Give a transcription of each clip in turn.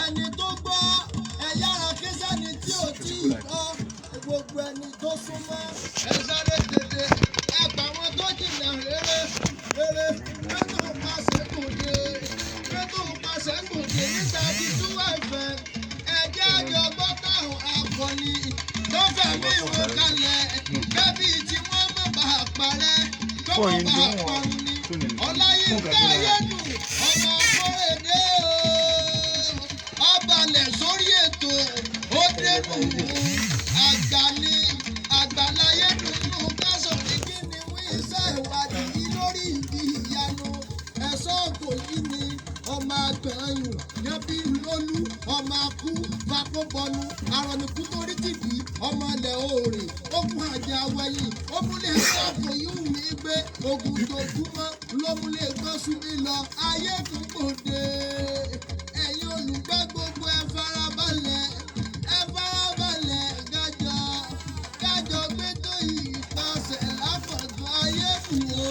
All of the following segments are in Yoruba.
ẹni tó gbọ́ ẹ̀yára kí sẹ́ni tí ò tí ì gbọ́ gbogbo ẹni tó súnmọ́ ẹ sáré tètè ẹ gbà wọn tó jìnnà rere rétò pàṣẹkùndé níta títú ẹ̀fẹ̀ ẹ̀jẹ̀ àjọgbọ́ táwọn akọni tó fẹ̀mí ìwé kalẹ̀ bẹ́bí tí wọ́n mọ̀ bá parẹ́ tó mọ̀ bá parun ni Ọláyínká Ayédùn ọmọ akọ́rẹ́dé ọbalẹ̀ sórí ètò ó dẹ́nu àgbàláyé dùnú kásán ní kí ni wíṣẹ́ ìwádìí lórí ìdí ìyanu ẹ̀sọ́ kò yí ni ọmọ àgbẹ̀yìn yanbi lólú ọmọ akú fakóbọnu arọ̀nìkú torí tìbí ọmọ ilẹ̀ òòrè ogun àjà wẹ̀yìn omúlẹ̀ ẹ̀sọ́ kò yí wù mí gbé ogun dojúmọ́ lómúlẹ̀ gbọ́sùn mi lọ ayé tún gbòde ẹ̀yin olùgbọ́ gbogbo ẹ farabalẹ̀ kájọ gbé tó Ìpasẹ̀ láfọ̀dún ayé kù o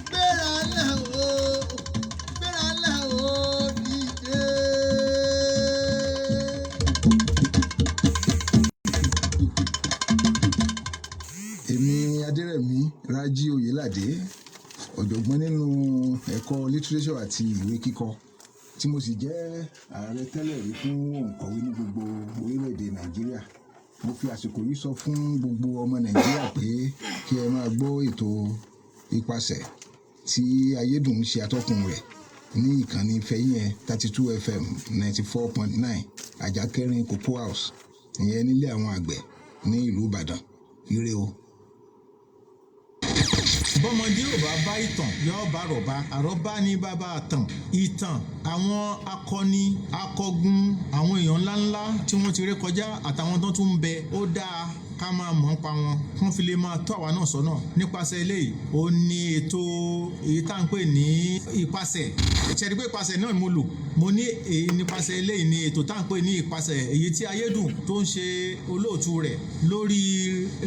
gbéra lẹ̀ o dìde. Èmi Adérẹ̀mí Rájí Oyèládé ọ̀jọ̀gbọ́n nínú ẹ̀kọ́ lítírésọ̀ àti ìwé kíkọ tí mo sì jẹ́ ààrẹ tẹ́lẹ̀ rí fún òǹkọ̀wé ní gbogbo orílẹ̀-èdè Nàìjíríà. Mo fi àsìkò yìí sọ fún gbogbo ọmọ Nàìjíríà pé kí ẹ máa gbọ́ ètò Ipasẹ̀ tí Ayédùn ṣe atọ́kùn rẹ̀ ní ìkànnì Fẹ́yìn 32 FM 94.9 Àjàkẹ́rin Cocoa House ìyẹn nílé àwọn àgbẹ̀ ní ìlú Ìbàdàn. Ire o. Bọ́mọdé ò bá bá ìtàn yóò bá àrọ́bá àrọ́bá ní bàbá àtàn ìtàn àwọn akọni akọgun àwọn èèyàn ńláńlá tí wọ́n ti ré kọjá àtàwọn tó tún ń bẹ ó dáa ká máa mọ̀ nípa wọn wọ́n fi lè máa tọ́ àwa náà sọ́nà nípasẹ̀ eléyìí ó ní ètò èyí tá à ń pè ní Ìpasẹ̀ ṣẹ̀rí pé Ìpasẹ̀ náà mo lò mo ní èyí nípasẹ̀ eléyìí ní ètò tá à ń pè ní Ìpasẹ̀ èyí tí Ayédùn tó ń ṣe olóòtú rẹ̀ lórí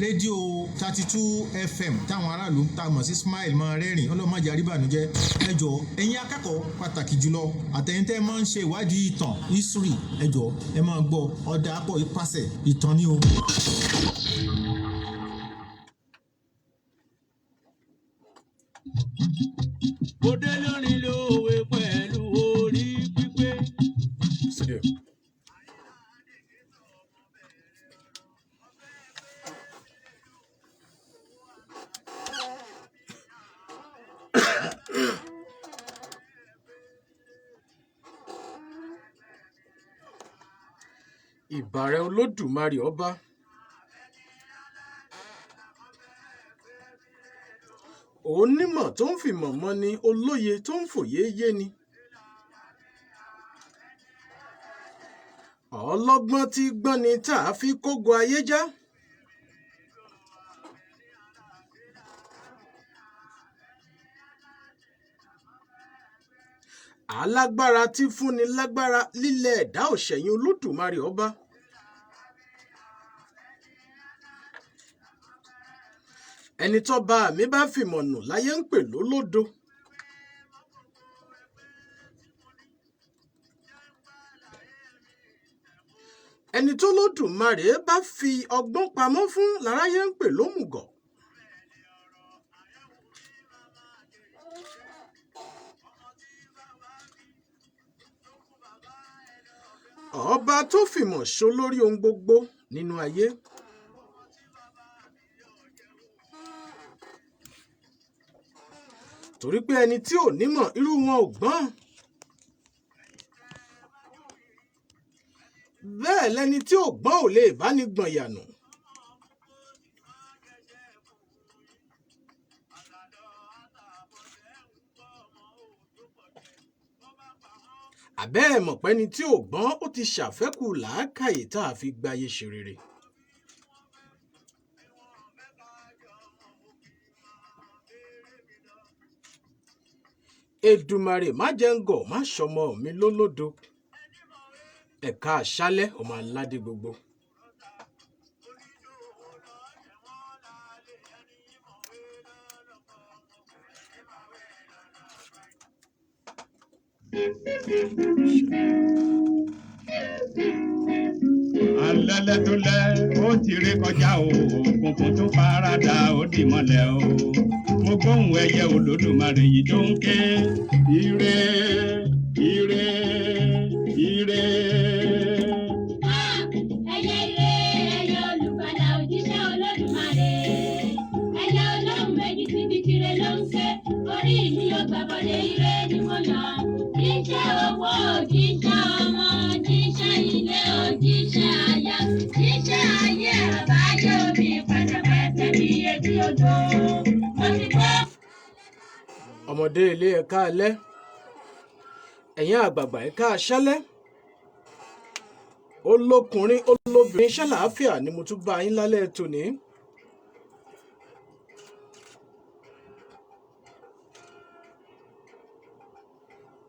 rédíò 32 FM táwọn aráàlú ń ta mọ̀ sí Smile máa rẹ́rìn ọlọ́mọdé àríbànújẹ́ ẹ jọ̀ọ́ ẹ̀yin akẹ́kọ̀ọ́ pàtàkì jùlọ àtẹ̀yìntẹ́ máa ń ṣe ìwádìí ìtàn history ẹ jọ̀ọ́ ẹ máa gbọ́ ọ̀dà àpọ̀ Ìpasẹ̀ ìtàn ni o. Òde lórí lówe pẹ̀lú orí pípé. Ìbàrẹ̀ Olódùmarè ọba. Onímọ̀ tó ń fìmọ̀ mọ̀ ni olóye tó ń fòye yé ni. Ọlọ́gbọ́n tí gbọ́n ni tá a fi kógo ayé já. Alágbára tí fúnni lágbára lílẹ̀ ẹ̀dá òṣẹ̀yìn Olódùmarè ọba. Ẹni tó bá mi bá fìmọ̀ nù láyé ń pè lólódo. Ẹni tó Olódùmarè bá fi ọgbọ́n pamọ́ fún láráyé ń pè lómùgọ̀. Ọba tó fìmọ̀ ṣó lórí ohun gbogbo nínú ayé. Torí pé ẹni tí ò nímọ̀ irú wọn ò gbọ́n. Bẹ́ẹ̀ lẹni tí ò gbọ́n ò lè bá ní gbọ̀n yànù. Àbẹ́ ẹ̀ mọ̀ pé ẹni tí ò gbọ́n ó ti ṣàfẹ́kù làákàyè tá a fi gbáyé ṣe rere. Èdùmàrè má jẹ́ ń gọ̀ má ṣọmọ mi lólódo. Ẹ̀ka àṣálẹ́ ọmọ aládé gbogbo. alẹ́lẹ́ tó lẹ́ ó ti ré kọjá o òkùnkùn tó farada ó dì mọ́lẹ̀ o mo gbóhùn ẹyẹ olódùmarè yìí tó ń ké ire ire ire. ẹyẹ ire ẹyẹ olùgbàlà òjíṣẹ́ olódùmarè ẹyẹ olóhùn méjì síbi kiri ló ń ké orí mi ò gbàbọdé ire ni mo yàn jíṣẹ́ owó jíṣẹ́ ọmọ jíṣẹ́ ilé òjíṣẹ́ aya jíṣẹ́ ayé àbáyé omi pẹ̀tẹ̀pẹ̀tẹ̀ bí etí odò mo ti gbọ́. ọmọdé ilé ẹ̀ka alẹ́ ẹ̀yin àgbààgbà ẹ̀ka aṣálẹ́ olókùnrin olóbìnrin ṣàlàáfíà ni mo tún bá yín lálẹ́ tòní.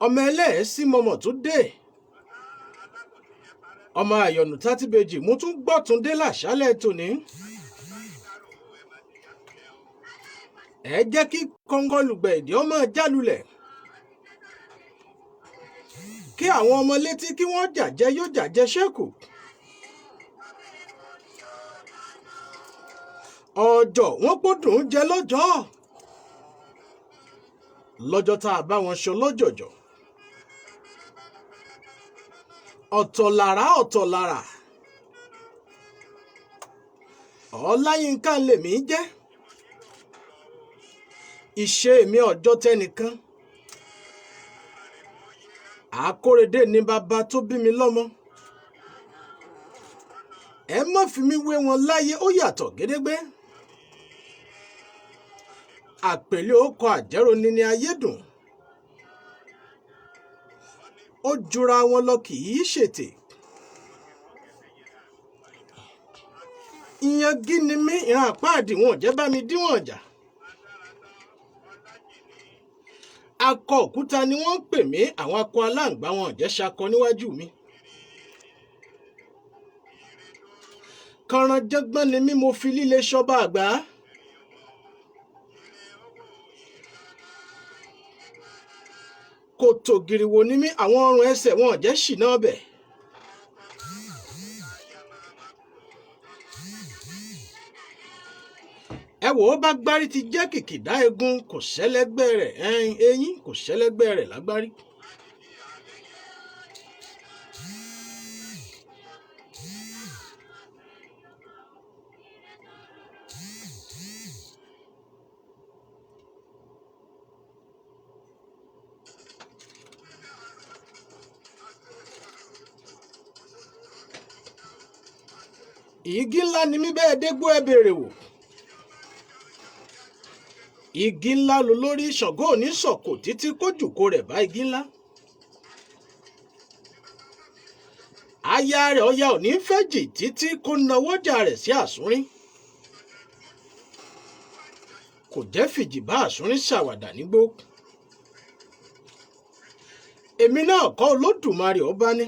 ọmọ ẹlẹ́ẹ̀sì mọ̀mọ̀ tó dé ọmọ àyọ̀nù tátìbejì mo tún gbọ́tún dé láṣálẹ́ tòní. ẹ jẹ́ kí kọ́ńgọ́lùgbẹ̀ èdè ọmọ jálulẹ̀ kí àwọn ọmọ létí kí wọ́n jàjẹ́ yóò jàjẹ́ ṣẹ́kù. ọjọ́ wọn gbọ́dọ̀ jẹ lọ́jọ́ tá a bá wọn ṣe lọ́jọ̀jọ̀ ọ̀tọ̀ lára Ọláyínká lèmi jẹ́ ìṣe mi ọjọ́ tẹnìkan àkórèdé ní bàbá tó bí mi lọ́mọ ẹ má fi mí wé wọn láyé ó yàtọ̀ gédégbé àpèlé ọkọ̀ àjẹrò ní Ayédùn ó jura wọn lọ kì í ṣètè ìyẹn gíní mi ìran àpáàdì wọn jẹ́ bá mi díwọ̀n ọjà akọ òkúta ni wọ́n ń pè mí àwọn akọ aláǹgbá wọn jẹ́ ṣakọ níwájú mi kànrànjọ́gbọ́n ni mí mo fi líle ṣọba àgbà kòtò gìrìwò ni mí àwọn ọrùn ẹsẹ̀ wọn jẹ́ ṣìnà ọbẹ̀ ẹ wò ó bá gbárí ti jẹ́ kìkìdá egun kò ṣẹlẹ́gbẹ́ rẹ̀ eyín kò ṣẹlẹ́gbẹ́ rẹ̀ lágbárí. igi ńlá ni mí bẹ́ẹ̀ dégbò ẹ béèrè wò igi ńlá ló lórí Ṣàngó ní sọ̀kò títí kójúkó rẹ̀ bá igi ńlá aya rẹ̀ Ọya ò ní fẹ́jì títí kó nawọ́jà rẹ̀ sí àsúnrín kò jẹ́ fìjì bá àsúnrín ṣàwàdà nígbó èmi náà kọ́ Olódùmarè ọba ní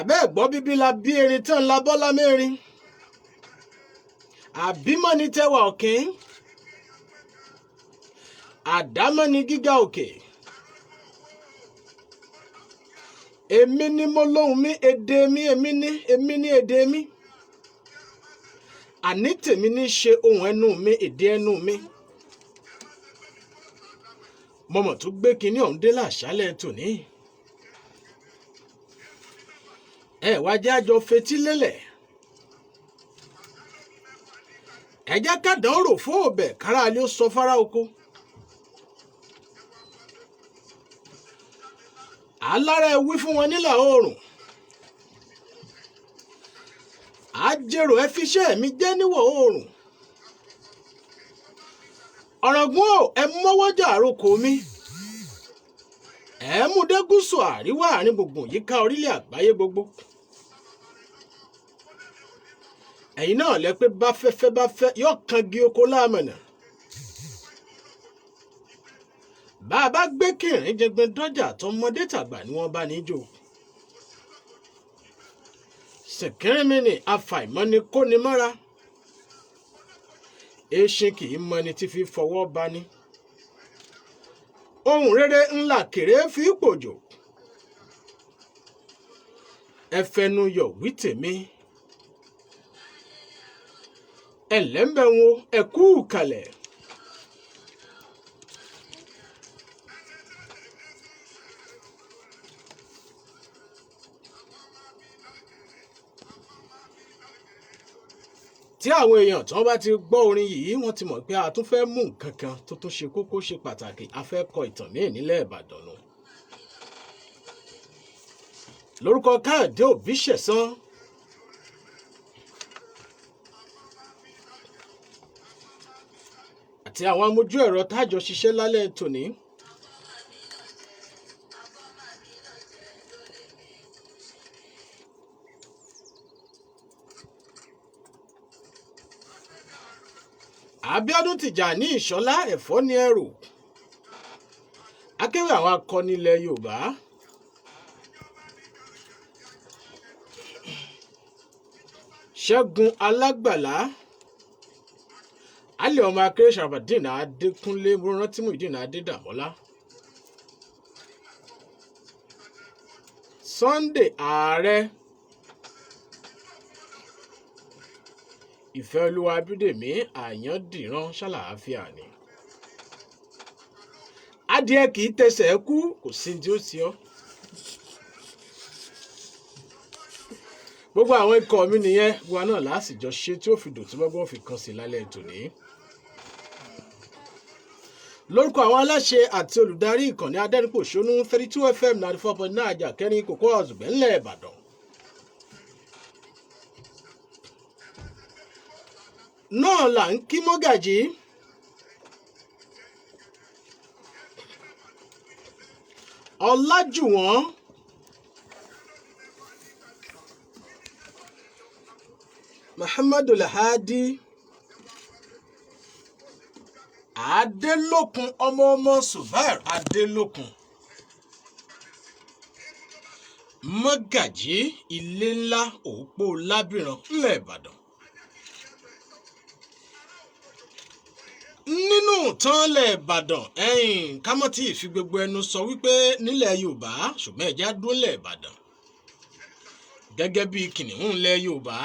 àbẹ́ ẹ̀gbọ́ bíbí la bí erin tán la bọ́lá mẹ́rin àbímọ́ ni tẹwà ọ̀kín àdámọ́ ni gíga òkè èmi ni mo lóhùn mi èdè mi èmi ní èdè mi àní tèmi ní ṣe ohùn ẹnu mi èdè ẹnu mi mọ̀mọ̀ tó gbé kinní ọ̀hún dé láṣálẹ̀ tòní ẹ wá jẹ́ àjọ fetí lélẹ̀ ẹ jẹ́ ká dán rò fún ọbẹ̀ kára lé ó sọ fárá oko alára ẹ wí fún wọn nílà oòrùn àjèrò ẹ fiṣẹ́ mi jẹ́ níwọ̀ oòrùn ọ̀ràngún ò ẹ mọ́wọ́jà àròkọ mi ẹ mú dé gúúsù àríwá àárín gbùngbùn yíká orílẹ̀ àgbáyé gbogbo ẹ̀yin náà lẹ pé bá fẹ́ yóò kangi oko láàmọ̀nà bá a bá gbé kìrìn jẹgbẹ́ dọ́jà tọmọdé tàgbà ni wọ́n bá ní jò sìnkìrìmì ni afàìmọ́ni kó ni mọ́ra eṣin kì í mọni tí fi fọwọ́ bá ní ohun rere ńlá kéré fi pòjò ẹ fẹnu yọ̀ wí tèmi ẹlẹ́mbẹ̀wọ̀n ẹ kú kalẹ̀. tí àwọn èèyàn tí wọ́n bá ti gbọ́ orin yìí wọ́n ti mọ̀ pé a tún fẹ́ mú nǹkan kan tó tún ṣe kókó ṣe pàtàkì a fẹ́ kọ ìtàn míì nílẹ̀ Ìbàdàn nù. lórúkọ Káyọ̀dé Òbíṣẹ̀san àti àwọn amójú ẹ̀rọ tájọ ṣiṣẹ́ lálẹ́ tòní. Abíọ́dún Tìjàní Ìṣọ̀lá ẹ̀fọ́ ní ẹrù akéwì àwọn akọni ilẹ̀ Yorùbá Ṣẹ́gun Alágbàlá alẹ́ ọmọ akéré Ṣàràfàdíìnì Adékúnlé rántí Mhd-l-Ahdi Adédàmọ́lá Sunday Ààrẹ Ìfẹ́olúwa Abídèmí Àyàndìran ṣàlàáfíà ni adìẹ kì í tẹsẹ̀ kú kò sí tí ó ti ọ́ gbogbo àwọn ikọ̀ mi nìyẹn wa náà lásìjọ ṣe tí ó fi dòtí gbọ́gbọ́n fi kan sí lálẹ́ tòní. lórúkọ àwọn aláṣẹ àti olùdarí ìkànnì adẹ́rìnpòṣónú 32 FM 94.9 Àjàkẹ́rin kòkó ọ̀zùgbẹ́ ńlẹ̀ Ìbàdàn. náà là ń kí Mogaji Olajuwon Mhd-l-Ahdi Adelokun ọmọ Subair Adelokun Mogaji ilé ńlá òpó lábìrán ńlẹ̀ Ìbàdàn. nínú tánlẹ̀ Ìbàdàn ká mọ́ tí ìfi gbogbo ẹnu sọ wípé nílẹ̀ Yorùbá ṣùgbọ́n ẹ̀já dúnlẹ̀ Ìbàdàn gẹ́gẹ́ bí kìnìún ilẹ̀ Yorùbá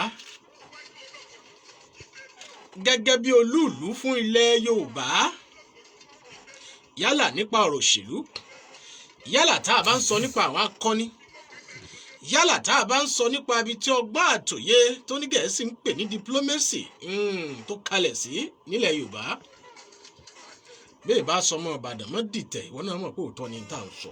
gẹ́gẹ́ bí olúùlú fún ilẹ̀ Yorùbá yálà nípa ọ̀rọ̀ òṣèlú yálà tá a bá ń sọ nípa àwọn akọni yálà tá a bá ń sọ nípa ibi tí ọgbọ́n àtòyé tó ní Gẹ̀ẹ́sì ń pè ní diplomacy tó kalẹ̀ sí nílẹ̀ Yorùbá bẹ́ẹ̀ bá sọmọ Ìbàdàn mọ́ dìtẹ̀ ìwọ náà mọ̀ pé òótọ́ ni tá à ń sọ.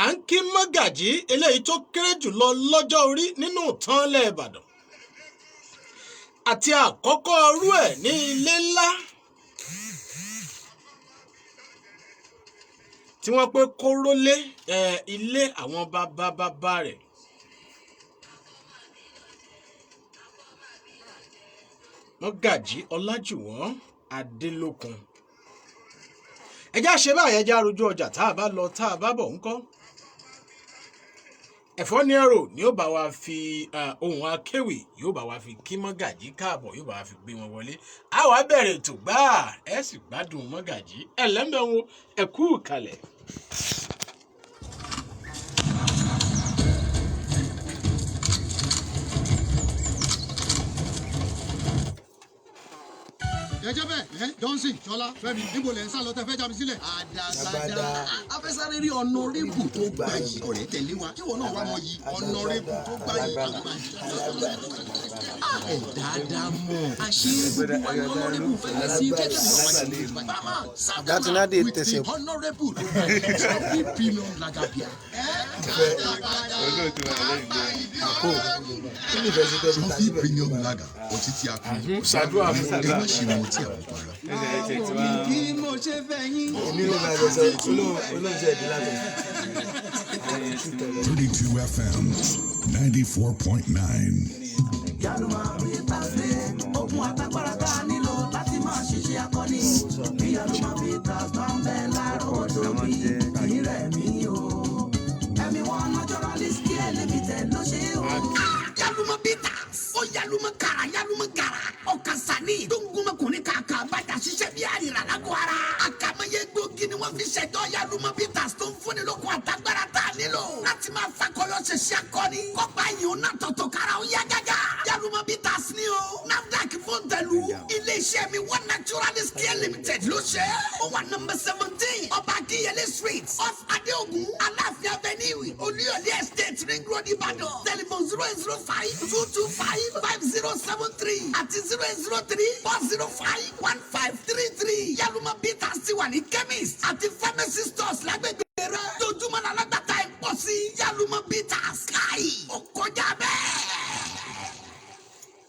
à ń kí Mogaji eléyìí tó kéré jùlọ lọ́jọ́ orí nínú ìtànlẹ̀ Ìbàdàn àti àkọ́kọ́ ọrú ẹ̀ ní ilé ńlá tí wọ́n pé kóró lé ilé àwọn bàbá rẹ̀. Mogaji Olajuwon Adelokun ẹjá ṣe báyìí ẹjá rojú ọjà tá a bá lọ tá a bá bọ̀ ńkọ́ ẹ̀fọ́ ní ẹ̀rọ ni ó bá wa fi ohun akéwì yóò bá wa fi kí Mogaji káàbọ̀ yóò bá wa fi gbé wọn wọlé a wá bẹ̀rẹ̀ ètò gbáà ẹ sì gbádùn Mogaji ẹlẹ́mbẹ̀wọ̀n ẹ kú kalẹ̀. jẹjẹ bẹ́ẹ̀ Johnson Ṣọlá Fẹ́mi níbo lẹ ń sá lọ tẹ fẹ́ já mi sílẹ̀. àdàgbàdà afẹsáré rí ọ̀nàrẹ́bù tó gbà yìí ọ̀rẹ́ tẹ̀lé wa kí wọn náà wá mọ yìí ọ̀nàrẹ́bù tó gbà yìí. ẹ dáadáa mọ̀ àṣé gbogbo ọ̀nàrẹ́bù fẹ́ẹ́ sí gẹ́gẹ́ bí ọmọ ìlú bàbá Datinade tẹsẹ̀ ọ̀nàrẹ́bù tó gbà yìí sọ́bí premium lagabia. sọ́bí premium laga ọtí tí a kún ṣàdúrà fún ẹ má ṣe wọn tí àwọn kan lọ. bí mo ṣe fẹ́ yín. èmi ló máa lọ sọ olóòjọ ẹ̀dí látọ̀. 32 FM 94.9. Yálùmọ̀ Ipasẹ ogun àtàgbàrà tá a nílò láti máa ṣiṣẹ́ akọni. Bí Yálùmọ̀ Peters bá ń bẹ láròótó bí ìrẹ̀ mi o. Ẹ̀mí wọn naturalist care limited ló ṣe o. Yálùmọ̀ Peters ó yálùmọ̀ kàrà ọ̀kasani tó ń gúnmọ̀ kùnrin kàkà bá bàjá ṣiṣẹ́ bí àrìrà lágọ̀ọ́ ara. Àkàmọ́yé gbòógì ni wọ́n fi ṣẹ̀dọ̀ Yaluma Bitters tó ń fúnni lókun àtagbára tá a nílò. Láti máa fakọyọ ṣẹṣẹ akọni. Kọ́pá yìí ó ná tọ̀tọ̀ kára ó yá gágá. Yaluma Bitters ni o. NAFDAC fún tẹ̀lú. Ilé-iṣẹ́ mi One Naturalist Care Limited ló ṣe. Ó wà nọ́mbà 17 Ọba Akínyẹlé Street off Adelokun Aláàfin Avenue Olúyọ̀lé Estate Ring Road Ìbàdàn. Telephone 08052255073 àti 08034051533. Yaluma Bitters ti wà ní chemist àti pharmacy stores lágbègbè rẹ̀. Dojúmọ́ la lágbàtà ẹ̀ pọ̀ sí Yaluma Bitters. Káì ó kọjá bẹ́ẹ̀.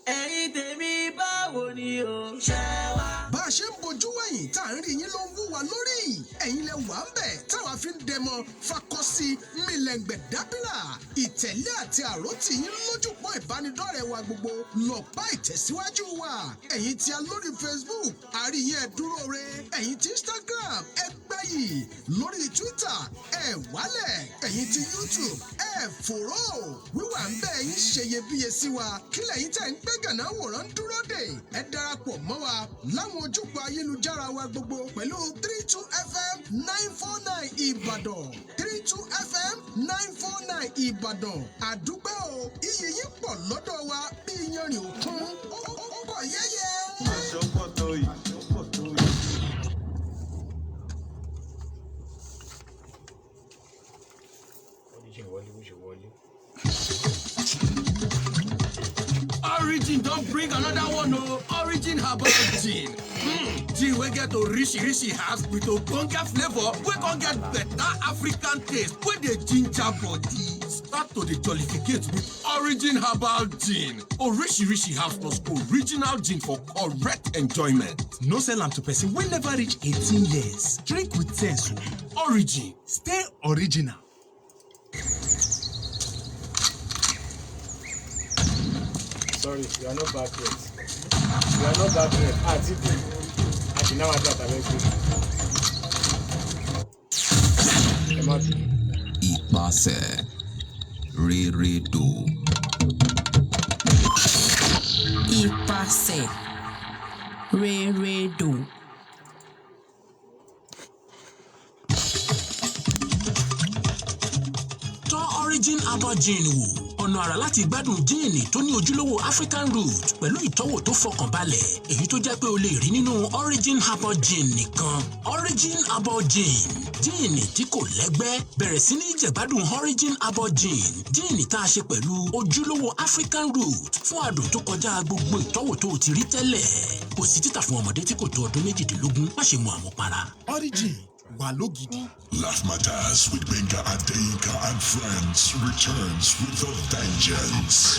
ẹ̀yin tèmi báwo ni o ṣe wá. bá a ṣe ń bojú wẹ̀yìn tá à ń rí yín ló ń wú wa lórí. ẹ̀yin lẹ wà ń bẹ̀ táwa fi ń dẹmọ fakọsí mílẹ̀ngbẹ̀ dábìrà. ìtẹ̀lé àti àròtì yín lójúpọ̀ ìbánidọ́rẹ̀ẹ́ wa gbogbo lọ́pàá ìtẹ̀síwájú wa. ẹ̀yin tí a lórí Facebook àríyìn ẹ̀ dúró re. ẹ̀yin tí Instagram ẹ gbẹ́yì. lórí Twitter ẹ wálẹ̀. ẹ̀yin tí YouTube ẹ fòró. wíwà ń bẹ̀ yín ṣeyebíye sí wa. kílẹ̀ yín tẹ̀ ń gbé gànà wòrán dúró dè. ẹ darapọ̀ mọ́ wa láwọn ojúpọ̀ ayélujára wa gbogbo pẹ̀lú 32FM 949 Ìbàdàn. 32FM 949 Ìbàdàn. àdúgbò iyì yín pọ̀ lọ́dọ̀ wa bí iyanrìn òkun. ó pọ̀ yẹ́yẹ́. Origin don't bring another one, no. Origin Herbal Gin. Gin wey get orishi herbs with ogbonge flavor wey con get better African taste wey dey ginger body. Start to dey jollificate with Origin Herbal Gin. Orishi herbs plus original gin for correct enjoyment. No sell am to person wey never reach 18 years. Drink with sense. Origin. Stay original. Sorry, we are not back yet. We are not back yet. Atiku. Ati now I got a Ipasẹ Reredo. Ipasẹ Reredo. Origin Herbal Gin wò ọ̀nà àrà láti gbádùn jíìnì tó ní ojúlówó African root pẹ̀lú ìtọ́wò tó fọkànbalẹ̀ èyí tó jẹ́ pé o lè rí nínú Origin Herbal Gin nìkan. Origin Herbal Gin jíìnì tí kò lẹ́gbẹ́ bẹ̀rẹ̀ sí ní jẹ̀gbádùn Origin Herbal Gin jíìnì tá a ṣe pẹ̀lú ojúlówó African root fún àdùn tó kọjá gbogbo ìtọ́wò tó o ti rí tẹ́lẹ̀. Kò sí títà fún ọmọdé tí kò tó ọdún 18 má ṣe mu àmupara. Origin Walogidi. Laugh Matters with Benga Adeyinka and friends returns with a vengeance.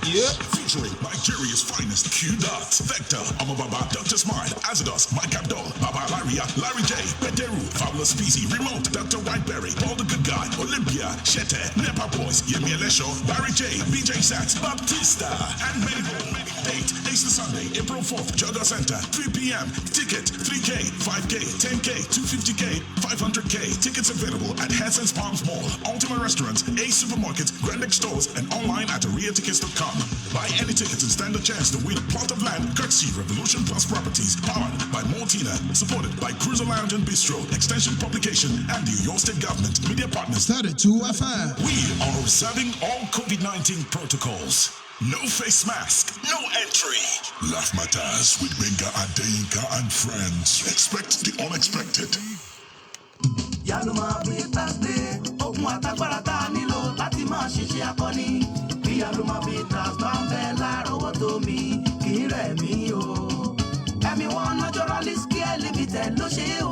Yeah. Featuring Nigeria's finest Q-Dot, Vector, Amababa, Dr. Smart, Azados, Mike Abdul, Baba Laria, Larry J, Bederu, Fabulous Peasy, Remote, Dr. Whiteberry, Paul the Good Guy, Olympia, Shete, Nepa Boys, Yemi Elesho, Barry J, BJ Sax, Baptista, and many more. Date, Easter Sunday, April 4th, Jogger Center, 3 p.m. Ticket, 3K, 5K, 10K, 250K, 500K. Tickets available at Hanson's Palms Mall, Ultima Restaurants, Ace Supermarkets, Grandex Stores, and online at areatickets.com. Buy any tickets and stand a chance to win a plot of land courtesy Revolution Plus Properties, powered by Mortina, supported by Cruiser Lounge and Bistro, Extension Publication, and the Your State Government Media Partners. 32FM. We are observing all COVID-19 protocols. No face mask, no entry. Laugh Matters with Benga Adeyinka and friends. Expect the unexpected. Yaluma Bitters dé ogun àtagbára tá a nílò láti máa ṣiṣẹ́ akọni. Bí Yaluma Bitters bá ń bẹ lárọ̀ọ́wọ́tó mi kì í rẹ̀ mí o. Ẹ̀mí One Naturalist Care Limited ló ṣe é o.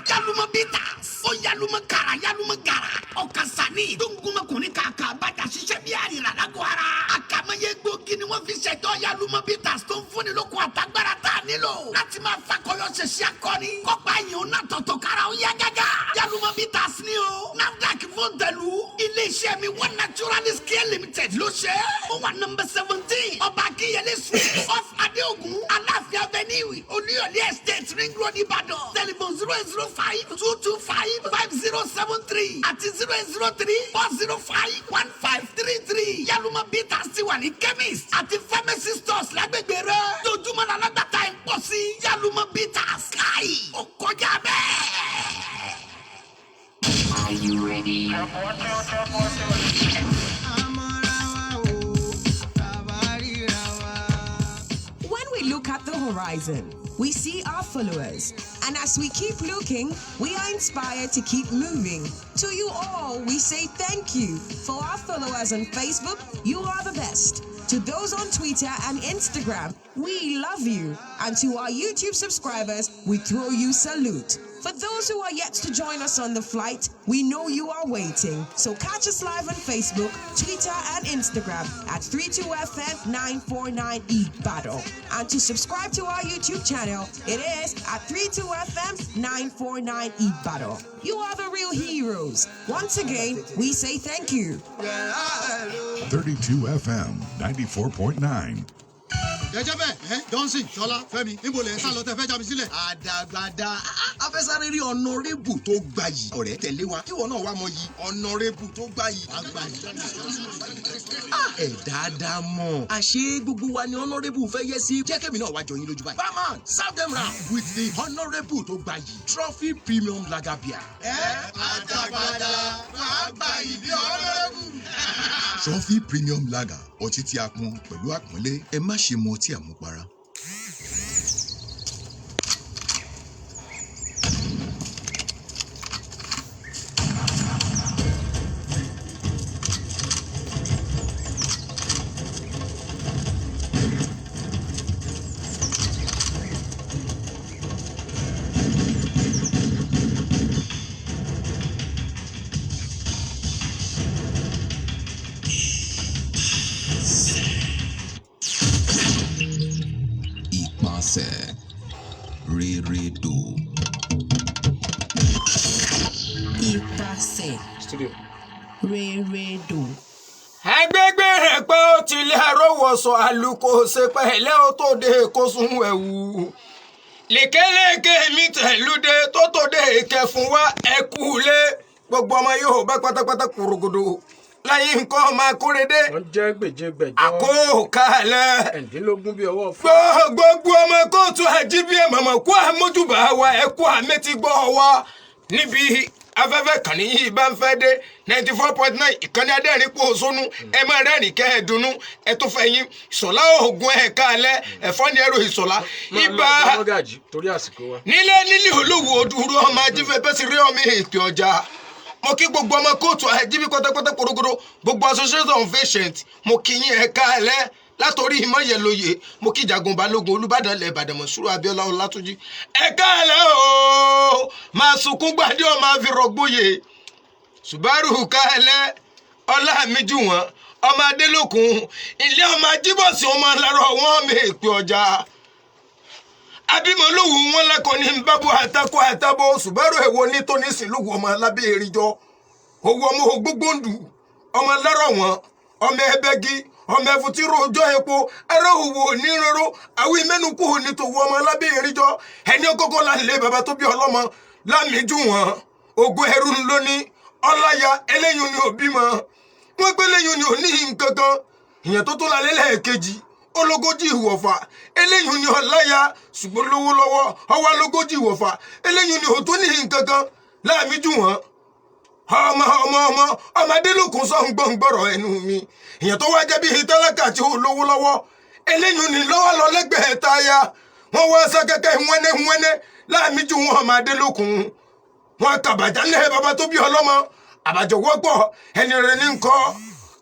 Yaluma Bitters ó Yaluma kàrà Yaluma gàrà ọ̀kasani tó ń gúnmọ́kùnrin kàkà bàjá ṣiṣẹ́ bí àrìrà lágọ̀ọ́ ara. Àkàmọ́yé gbòógì ni wọ́n fi ṣẹ̀dọ̀ Yaluma Bitters tó ń fúnni lókun àtagbára tá a nílò láti máa fakọyọ ṣẹṣẹ akọni. Kọ́pá yìí ó ná tọ̀tọ̀ kára ó yá gágá. Yaluma Bitters ni o. NAFDAC fún tẹ̀lú. Ilé-iṣẹ́ mi One Naturalist Care Limited ló ṣe. Ó wà nọ́mbà 17 Ọba Akínyẹlé Street off Adelokun Aláàfin Avenue Olúyọ̀lé Estate Ring Road Ìbàdàn. Telephone 08052255073 àti 08034051533. Yaluma Bitters ti wà ní chemist àti pharmacy stores lágbègbè rẹ̀. Dojúmọ́ la lágbàtà ẹ̀ pọ̀ sí. Ìyálùmọ̀ bitters láì ó kọjá bẹ́ẹ̀. Are you ready? When we look at the horizon, we see our followers. And as we keep looking, we are inspired to keep moving. To you all, we say thank you. For our followers on Facebook, you are the best. To those on Twitter and Instagram, we love you. And to our YouTube subscribers, we throw you salute. For those who are yet to join us on the flight, we know you are waiting. So catch us live on Facebook, Twitter, and Instagram at 32FM949 Ibadan. And to subscribe to our YouTube channel, it is at 32FM949 Ibadan. You are the real heroes. Once again, we say thank you. 32FM 94.9. Jẹ́jẹ́ bẹ́ẹ̀ Johnson Ṣọlá Fẹ́mi níbo lẹ sá lọ tẹ fẹ́ já mi sílẹ̀. Àdàgbàdà afẹ́sáré rí ọ̀nàrẹ́bù tó gbayì ọ̀rẹ́ tẹ̀lé wa kí wọn náà wá mọ yìí ọ̀nàrẹ́bù tó gbayì. Ẹ dáadáa mọ̀ àṣé gbogbo wa ni ọ̀nàrẹ́bù fẹ́ yẹ sí jẹ́ kẹ́mi náà wá jọ yín lójú báyìí. Barman serve them round with the ọ̀nàrẹ́bù tó gbayì trophy premium lager beer. Àdàgbàdà máa gbayì bí ọ̀nàrẹ́bù. Trophy premium lager ọtí tí a pọn pẹ̀lú àpọ́nlé ẹ má ṣe mu ọtí àmupara. Ipasẹ Reredo. Ipasẹ Reredo. Ẹgbẹ́gbẹ́ rẹ̀ pé ó ti lé arówósọ àlùkò ṣe pẹ̀lẹ́ ó tó dé kó sún ẹ̀wù. Lékeleke mi tẹ̀lúdé tó tó dé kẹfún wá ẹkú lé gbogbo ọmọ yóò bá pátápátá kúrògòdò. Láyé nǹkan máa kórede. Wọ́n jẹ́ gbèjégbèjọ́. Àkókálẹ̀. Ẹ̀ndínlógún bí ọwọ́ fún. Gbogbo ọmọ kóòtù àjíbíẹ̀ mọ̀mọ́ kó àmójúbà wa ẹ̀kú àmẹ́tí gbọ́ wa níbi afẹ́fẹ́ kàn níyì bá ń fẹ́ dé 94.9 ìkànnì adẹ́rìn pò sónú ẹ máa rẹ́rìn kẹ́ ẹ dunnú ẹ tó fẹ́ yín ìṣọ̀lá oògùn ẹ̀ kálẹ̀ ẹ̀fọ́ ni ẹ̀rọ ìṣọ̀lá ibà Mogaji torí àsìkò wa. nílé olówó odúró ọmọ ajífẹ́ bẹ́sì rí ọmọ ètò ọjà mo kí gbogbo ọmọ kóòtù àjíbí pátápátá korogodo gbogbo association of patients mo kí yín ẹ kálẹ̀ látòrí ìmọ̀yẹ̀lóye mo kí jagun balógun olùbàdàn ilẹ̀ ìbàdàn mọ̀súrù abíọ́lá ọlátúnjí ẹ kálẹ̀ o máa sunkún gbàdé ọ máa fi rọgbóye Subair kálẹ̀ ọlámíjú wọn ọmọ Adelokun ilé ọmọ ajíbọ̀sí ọmọ lárọ̀ wọn mi èpè ọjà abimọlówó wọn lákọ ní bábú àtakọ àtàbọ Subair èwo ní tónísìlówó ọmọ alábẹ́ eríjọ owó ọmọ ògbógbòǹdù ọmọ lárọ̀ wọn ọmọ ẹbẹgí ọmọ ẹfun tí rojọ́ epo ẹrọ òwò onírúurú àwọn ìmẹ́nukú ní tòwú ọmọ alábẹ́ eríjọ ẹni ọkọ́kọ́ láńlé bàbá tó bí ọlọ́mọ lámìjú wọn ògùn ẹrú lóní ọláya eléyìí ni òbí mọ wọn gbé léyìí ni òní nǹkan kan ìyẹn tó tó lálẹ́ lẹ́ẹ̀kejì ológójì ìwọ̀fà eléyìí ni ọláya ṣùgbọ́n lówó lọ́wọ́ ọwọ́ ológójì ìwọ̀fà eléyìí ni òtó ní nǹkan kan lámìjú wọn ọmọ Adelokun sọ ń gbọ́ngbọ́rọ̀ ẹnu mi ìyẹn tó wá jẹ́ bí tálákà tí ó lówó lọ́wọ́ eléyìí ni lọ́wọ́ lọ lẹ́gbẹ̀ẹ́ táyà wọ́n wá sákẹ́kẹ́ wẹ́nẹ́ láàmìjú wọn ọmọ Adelokun wọn kàbàjá lẹ́ bàbá tó bí ọlọ́mọ àbàjọ wọ́pọ̀ ẹni rẹ̀ ní nǹkan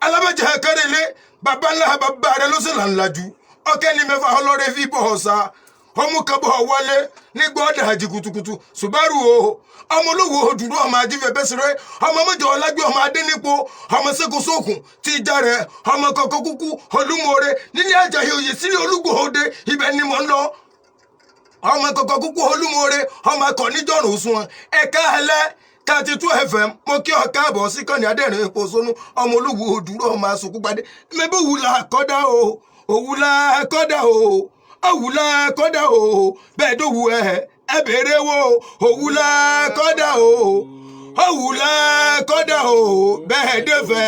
alábàjá kárẹ́lẹ́ bàbá ńlá bàbá rẹ̀ ló sì là ń lajú ọkẹ́ ni mẹ́fà ọlọ́rẹ́ fi bọ̀ ọ̀sà ọmú kabọ̀ wọlé nígbà ọ̀dà àjì kùtùkùtù Subair o ọmọ olówó òdùdú ọmọ ajífẹ́ bẹ́sẹ̀rẹ́ ọmọ mẹ́jọ ọlágbé ọmọ adẹ́nípo ọmọ sẹ́kọ̀sọ́kùn tí ìjà rẹ̀ ọmọ kọ̀ọ̀kan kúkú olúmọ̀ọ́rẹ́ nílé Àjàyí òye sílẹ̀ Olúgbòde ibẹ̀ ni mò ń lọ ọmọ kọ̀ọ̀kan kúkú olúmọ̀ọ́rẹ́ ọmọ akọ̀ níjọ́rùn òsùnwọ̀n ẹ̀ka ẹlẹ́ 32 FM mo kí ọ káàbọ̀ sí kànnì adẹ́rìn epo sónú ọmọ olówó òdùdú ọmọ asòkú padé mẹ́bí òwúlà kọ́dá o òwúlà kọ́dá o òwúlà kọ́dá o bẹ́ẹ̀ dówù ẹ bèrè wo òwúlà kọ́dà o òwúlà kọ́dà o bẹ́ẹ̀ dẹ́fẹ̀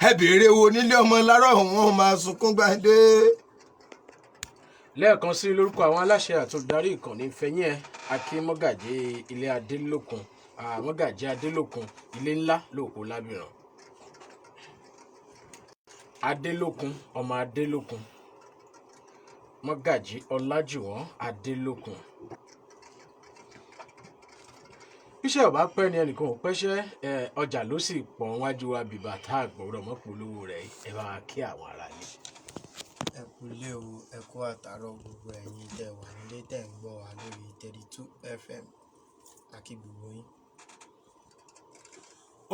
ẹ bèrè wo nílé ọmọ lárọ̀ wọn máa sunkún gbàdé. lẹ́ẹ̀kan sí lórúkọ àwọn aláṣẹ àtòdarí ìkànnì ìfẹ́yìn ẹ̀ akí Mogaji ilé Adelokun Mogaji Adelokun ilé ńlá lóòpó lábìrán Adelokun ọmọ Adelokun Mogaji Olajuwon Adelokun. Bíṣẹ́ ọ̀bá pẹ́ ni ẹnìkan ò pẹ́ṣẹ́ ọjà ló sì pọ̀ wájú wa bìbà tá àgbọ̀rọ̀ mọ́polówó rẹ̀ ẹ bá wa kí àwọn ará yìí. Ẹ kú ilé o, ẹ kú àtàárọ̀ gbogbo ẹ̀yin tẹ́ wà nílé tẹ́ ń gbọ́ wa lórí 32 FM àkí gbogbo yín.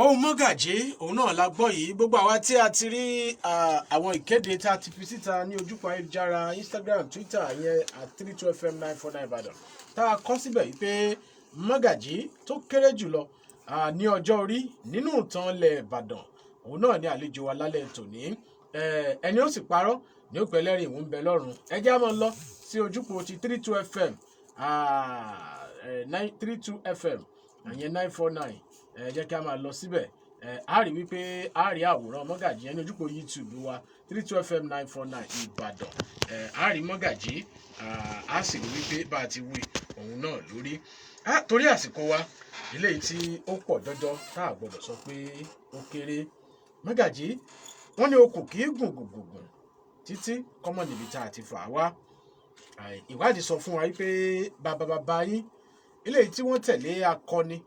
Ohun Mogaji òun náà la gbọ́ yìí gbogbo àwa tí a ti rí àwọn ìkéde tá a ti fi síta ní ojúpọ̀ ayélujára Instagram Twitter yẹn @32FM 949 Ìbàdàn tá a kọ síbẹ̀ yìí pé Mogaji tó kéré jùlọ ní ọjọ́ orí nínú ìtàn ilẹ̀ Ìbàdàn òun náà ní àlejò wa lálẹ́ tòní ẹni ó sì parọ́ ní ó pẹ́lẹ́rìn ìwọ̀n ń bẹ lọ́rùn ẹ jẹ́ á máa lọ sí ojúpọ̀ ti 32FM 32FM àyẹn 949 jẹ́ kí a máa lọ síbẹ̀ a rí wípé a rí àwòrán Mogaji ẹni ojúpọ̀ YouTube wa 32FM 949 Ìbàdàn a rí Mogaji a sì rí wípé bá a ti wí òun náà lórí torí àsìkò wa eléyìí tí ó pọ̀ jọjọ tá a gbọ́dọ̀ sọ pé ó kéré Mogaji wọ́n ní okùn kì í gùn títí kọ́mọ̀ níbi tá a ti fà á wá ìwádìí sọ fún wa wípé bàbá yín eléyìí tí wọ́n tẹ̀lé akọni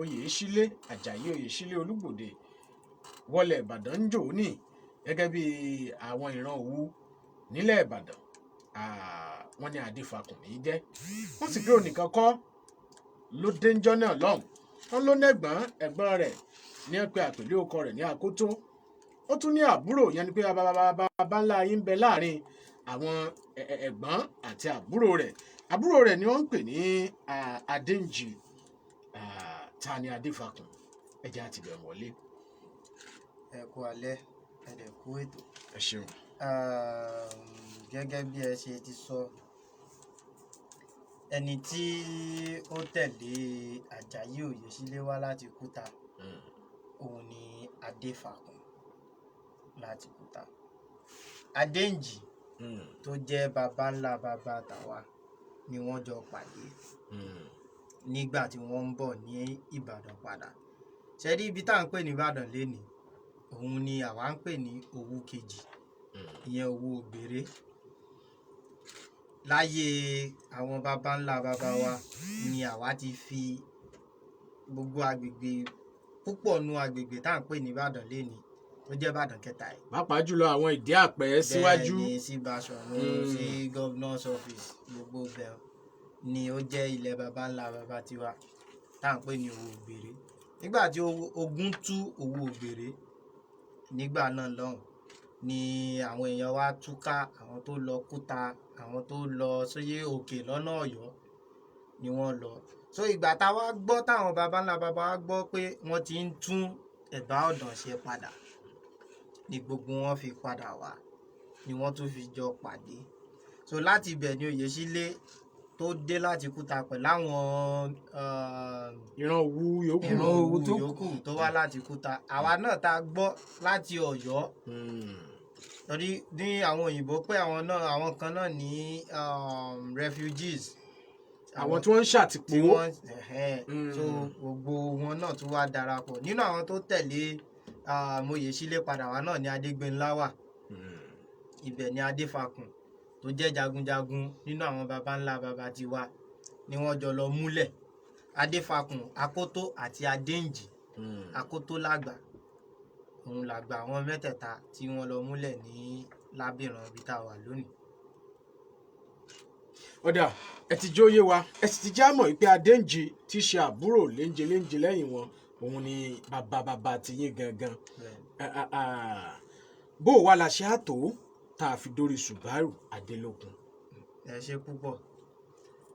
Oyèsílé Àjàyí Oyèsílé Olúgbòde wọlé Ìbàdàn ń jò ní gẹ́gẹ́ bí àwọn ìran Òwu nílẹ̀ Ìbàdàn wọ́n ní Adéfakùn ní jẹ́ wọ́n sì gbé onìkan kọ́ ló déńjọ́ náà lọ́hùn wọ́n ló ẹ̀gbọ́n rẹ̀ ní ẹ̀pẹ́ àpèlé ọkọ rẹ̀ ní Àkótó ó tún ní àbúrò yẹn ni pé bàbá ńlá yín ń bẹ láàrin àwọn ẹ̀gbọ́n àti àbúrò rẹ̀ ni wọ́n ń pè ní Adéǹjì ta ni Adéfakùn ẹjẹ àti bẹ̀ wọlé. Ẹ kú alẹ́ ẹ dẹ̀ kú ètò. Ẹ ṣeun. Gẹ́gẹ́ bí ẹ ṣe ti sọ ẹni tí ó tẹ̀lé Àjàyí Oyèsílé wá láti Kúta òun ni Adéfakùn láti Kúta. Adéǹjì tó jẹ́ baba ńlá baba tàwa ni wọ́n jọ pàdé nígbà tí wọ́n ń bọ̀ ní Ìbàdàn padà. Ṣé rí ibi tá à ń pè ní Ìbàdàn lénìí òun ni àwa ń pè ní Òwu kejì ìyẹn Òwu Ògbèrè. Láyé àwọn baba ńlá baba wa ni àwa ti fi gbogbo agbègbè púpọ̀ nú agbègbè tá à ń pè ní Ìbàdàn lénìí tó jẹ́ Ìbàdàn kẹta yìí. Pàápàá jùlọ àwọn ìdí àpẹ́ síwájú. Bẹ́ẹ̀ ni sí Basọ̀run sí governor's office gbogbo bẹ́ẹ̀ ni ó jẹ́ ilẹ̀ baba ńlá baba tiwa tá à ń pè ní Òwu Ògbèrè. Nígbà tí ogun tú Òwu Ògbèrè nígbà náà lọ́hùn ni àwọn èèyàn wa túká àwọn tó lọ Kúta àwọn tó lọ sóyè òkè lọ́nà Ọ̀yọ́ ni wọ́n lọ. So ìgbà táwa gbọ́ táwọn baba ńlá baba wa gbọ́ pé wọ́n ti ń tún Ẹ̀gbá Ọ̀dàn ṣe padà ni gbogbo wọn fi padà wá ni wọ́n tún fi jọ pàdé. So láti ibẹ̀ ni Oyèsílé tó dé láti Kúta pẹ̀lú àwọn ìran Òwu yòókù tó wá láti Kúta. Àwa náà tá gbọ́ láti Ọ̀yọ́ torí ní àwọn òyìnbó pé àwọn kan náà ní refugees àwọn tí wọ́n ń ṣàtìpó so gbogbo wọn náà tún wá darapọ̀ nínú àwọn tó tẹ̀lé Oyèsílé padà wá náà ní Adégbénlá wà ibẹ̀ ni Adéfakùn tó jẹ́ jagunjagun nínú àwọn baba ńlá baba tiwa ni wọ́n jọ lọ múlẹ̀. Adéfakùn Àkótó àti Adéǹjì Àkótó lágbà òun làgbà àwọn mẹ́tẹ̀ẹ̀ta tí wọ́n lọ múlẹ̀ ní lábìrán ibi tá a wà lónìí. Ọ̀dà ẹ ti jó yé wa ẹ sì ti já mọ̀ pé Adéǹjì tí ṣe àbúrò léńjẹ lẹ́yìn wọn òun ni bàbá tiyín gangan bó wà la ṣe àtò tá a fi dórí Subair Adelokun. Ẹ ṣe púpọ̀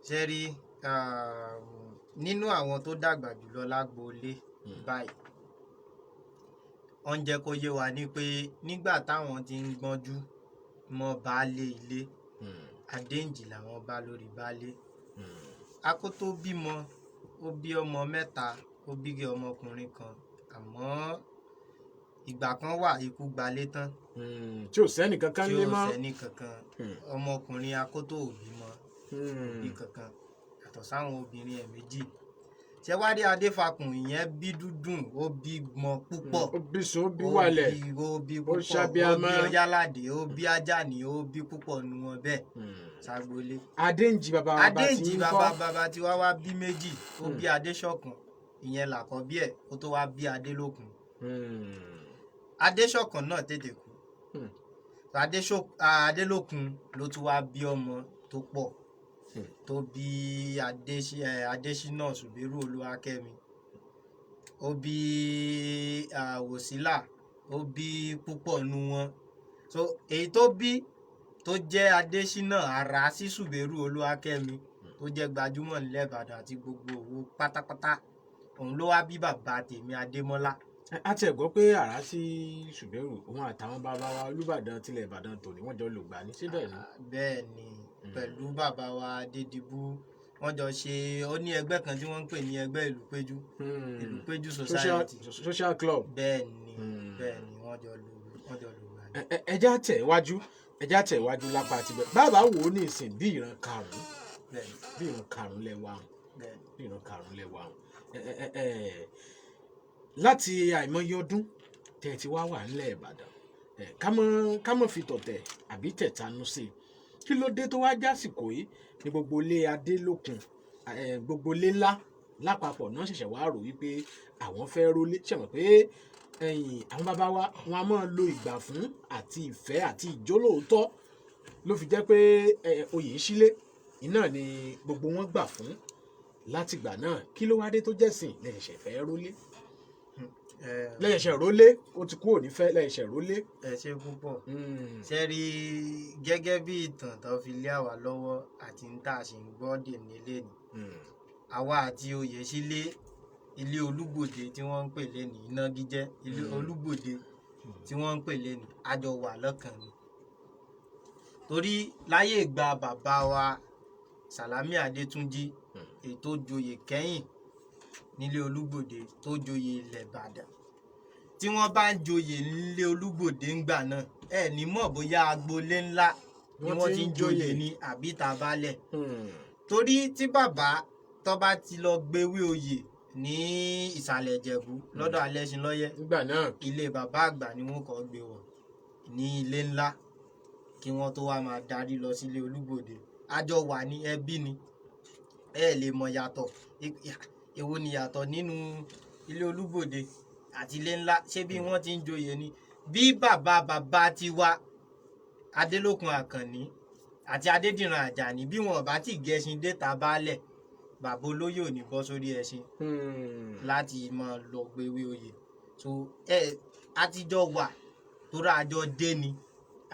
ṣe rí nínú àwọn tó dàgbà jùlọ lágboolé báyìí wọ́n jẹ́ kó yé wa ní pé nígbà táwọn ti ń gbọ́njú mọ́ baálé ilé Adéǹjì làwọn bá lórí baálé. Àkótó bímọ ó bí ọmọ mẹ́ta ó bí ọmọkùnrin kan àmọ́ ìgbà kan wà ikú gbalé tán tí ò sẹ́ni kankan lé mọ́ tí ò sẹ́ni kankan ọmọkùnrin akótó òbí mọ́ òbí kankan yàtọ̀ sáwọn obìnrin ẹ̀ méjì ṣẹwádìí adéfakùn ìyẹn bí dúdùn ó bí mọ púpọ̀ ó bí sùn ó bí wàlẹ̀ ó bí púpọ̀ ó bí ọyálàdé ó bí ajáni ó bí púpọ̀ nu wọn bẹ́ẹ̀ ṣàgbólé adéǹjì bàbá bàbá tí wá bí méjì ó bí adéṣọ̀kan ìyẹn làkọ́bí ẹ̀ ó tó wá bí adélókun adéṣọ̀kan náà tètè kú adélókun ló tún wá bí ọmọ tó pọ̀ tó bí adésínà ṣùgbẹ́rù olúwakẹ́mi ó bí wòsílà ó bí púpọ̀ nu wọn so èyí tó bí tó jẹ́ adésínà ara sí ṣùgbẹ́rù olúwakẹ́mi tó jẹ́ gbajúmọ̀ nílẹ̀ ìbàdàn àti gbogbo òwò pátápátá òun ló wá bí bàbá tèmi adémọ́lá. a ti gbọ́ pé àrá sí ṣùgbẹ́rù òun àtàwọn bàbá wa olúbàdàn tilẹ̀ ìbàdàn tòní wọ́n jọ lògbà ní síbẹ̀ ni. bẹ́ẹ̀ ni pẹ̀lú bàbá wa adédìbú wọ́n jọ ṣe ó ní ẹgbẹ́ kan tí wọ́n ń pè ní ẹgbẹ́ ìlúpéjú ìlúpéjú society social club. bẹ́ẹ̀ ni wọ́n jọ lògbà ní. ẹjá tẹ̀ wájú lápá àti bẹ́ẹ̀ bàbá wò ó ní ìsìn bí ìran karùn-ún lẹ́wà láti àìmọye ọdún tẹ̀ tí wá wà nílẹ̀ ìbàdàn ká mọ̀ fi tọ̀tẹ̀ àbí tẹ̀tanú sí i kí ló dé tó wá jásìkò yìí ní gbogbo ilé Adélokun gbogbo ilé ńlá lápapọ̀ náà ṣẹ̀ṣẹ̀ wá rò wípé àwọn fẹ́ rólé ṣẹ̀mọ̀ pé àwọn bàbá wa wọn a máa lo ìgbà fún àti ìfẹ́ àti ìjólóòótọ́ ló fi jẹ́ pé oyè sílé iná ni gbogbo wọn gbà fún látìgbà náà kí ló wá dé tó jẹ́sìn lẹ́yìn fẹ́ rólé lẹ́yìn rólé ó ti kúrò nífẹ̀ẹ́ lẹ́yìn rólé. ẹ ṣe púpọ̀ ṣe rí gẹ́gẹ́ bí ìtàn tó fi lé àwa lọ́wọ́ àti ń tà ṣe ń gbọ́ dè nílé ni àwa àti oyè sílé ilé olúgbòde tí wọ́n ń pè lẹ́nu ìnagijẹ ilé olúgbòde tí wọ́n ń pè lẹ́nu àjọ wà lọ́kàn ni torí láyé ìgbà bàbá wa Sàlámì Adétúnjí ètò joyè kẹ́yìn nílé olúgbòde tó joyè ilẹ̀ Ìbàdàn tí wọ́n bá ń joyè nílé olúgbòde ńgbà náà ẹ ní mọ̀ bóyá agboolé ńlá ni wọ́n ti ń joyè ní àbí tabalẹ̀ torí tí bàbá tó bá ti lọ gbéwé oyè ní ìsàlẹ̀ Ìjẹ̀bú lọ́dọ̀ Alẹ́ṣinlọ́yẹ́ nígbà náà ilé bàbá àgbà ni wọ́n kọ́ gbé wọ̀ ní ilé ńlá kí wọ́n tó wá máa darí lọ sílé olúgbòde àjọ wà ní ẹbí ni ẹ lè mọ̀ yàtọ̀ èwo ni yàtọ̀ nínú ilé olúgbòde àti ilé ńlá ṣé bí wọ́n ti ń joyè ni bí bàbá ti wá Adélokun Àkànní àti Adédìran Àjàní bí wọn bá ti gẹṣin déta baálẹ̀ bàbá olóyè ò ní bọ́ sórí ẹṣin láti máa lọ gbéwé oyè so àtijọ́ wà tóra àjọ dé ni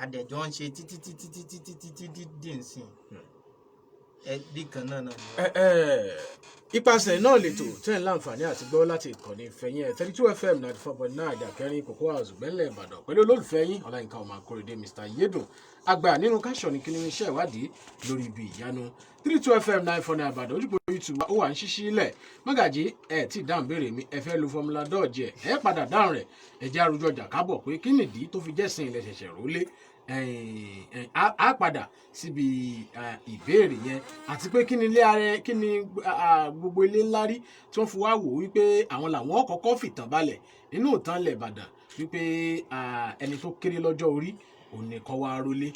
àdẹ̀jọ́ ń ṣe títí dìnsìn ẹbí kan náà ni. Ipasẹ̀ náà lètò tẹ́ ń láǹfààní àti gbọ́ láti ìkànnì ìfẹ́yìn 32 FM 94.9 àdàkẹ́rin Cocoa House gbẹ́lẹ̀ Ìbàdàn pẹ̀lú olólùfẹ́ yín Ọláyínká ọmọ Akóredé MrAyedun àgbà nínú káṣọ̀ ní kíní iṣẹ́ ìwádìí lórí ibi ìyanu 32 FM 949 Ìbàdàn ojúbọ YouTube ó wà ń ṣíṣí ilẹ̀ Mogaji tí dáhùn béèrè mi ẹ fẹ́ lo fọmúlà dọ́ọ̀jì ẹ padà dáhùn rẹ̀ ẹ jẹ́ àrùjọ jàkábọ̀ pé kí nìdí tó fi jẹ́sìn ilẹ̀ ṣẹ̀ṣẹ̀ rólé a padà síbi ìbéèrè yẹn àti pé kí ni ilé ààrẹ kí ni gbogbo ilé ńlá rí tí wọ́n fi wá wò wípé àwọn làwọn kọ́kọ́ fìtàn balẹ̀ nínú ìtàn ilẹ̀ Ìbàdàn wípé ẹni tó kéré lọ́jọ́ orí òun nìkan wá rólé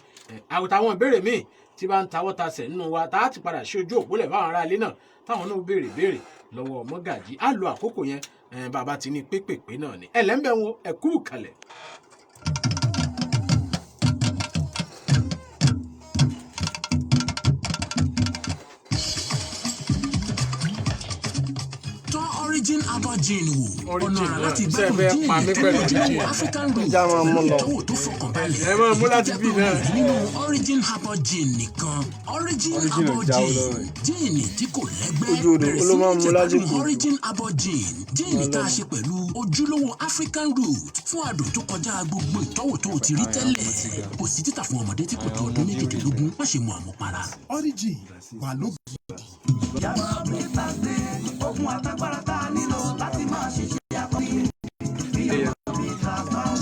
àwòtàwọn ìbéèrè míì tí bá ń tawọ́ tasẹ̀ nínú wa tá a ti padà ṣe ojú òpólẹ̀ fáwọn ará ilé náà táwọn náà béèrè lọ́wọ́ Mogaji á lo àkókò yẹn bàbá ti ní pépèpé náà ni ẹlẹ́mbẹ̀ wọn ẹ̀kú kalẹ̀. Mhd-l-Ahdi gene wò ọ̀nà àrà láti gbádùn gene tó ní ojúlówó African root ìtọ́wò tó fọkànbalẹ̀ nínú Mhd-l-Ahdi gene nìkan Mhd-l-Ahdi gene tí kò lẹ́gbẹ́ bẹ̀rẹ̀ sí ní jẹ̀gbádùn Mhd-l-Ahdi gene tá a ṣe pẹ̀lú ojúlówó African root fún àdùn tó kọjá gbogbo ìtọ́wò tó ti rí tẹ́lẹ̀ kò sí títà fún ọmọdé tí kò tó ọdún méjìdínlógún má ṣe mu àmupara. Origin wà lóògùn. Yàrá mi ta sí ogun àtàgbàrà tá a nílò láti máa ṣiṣẹ́ akọni. Bí ọmọ mi ta gbọ́n.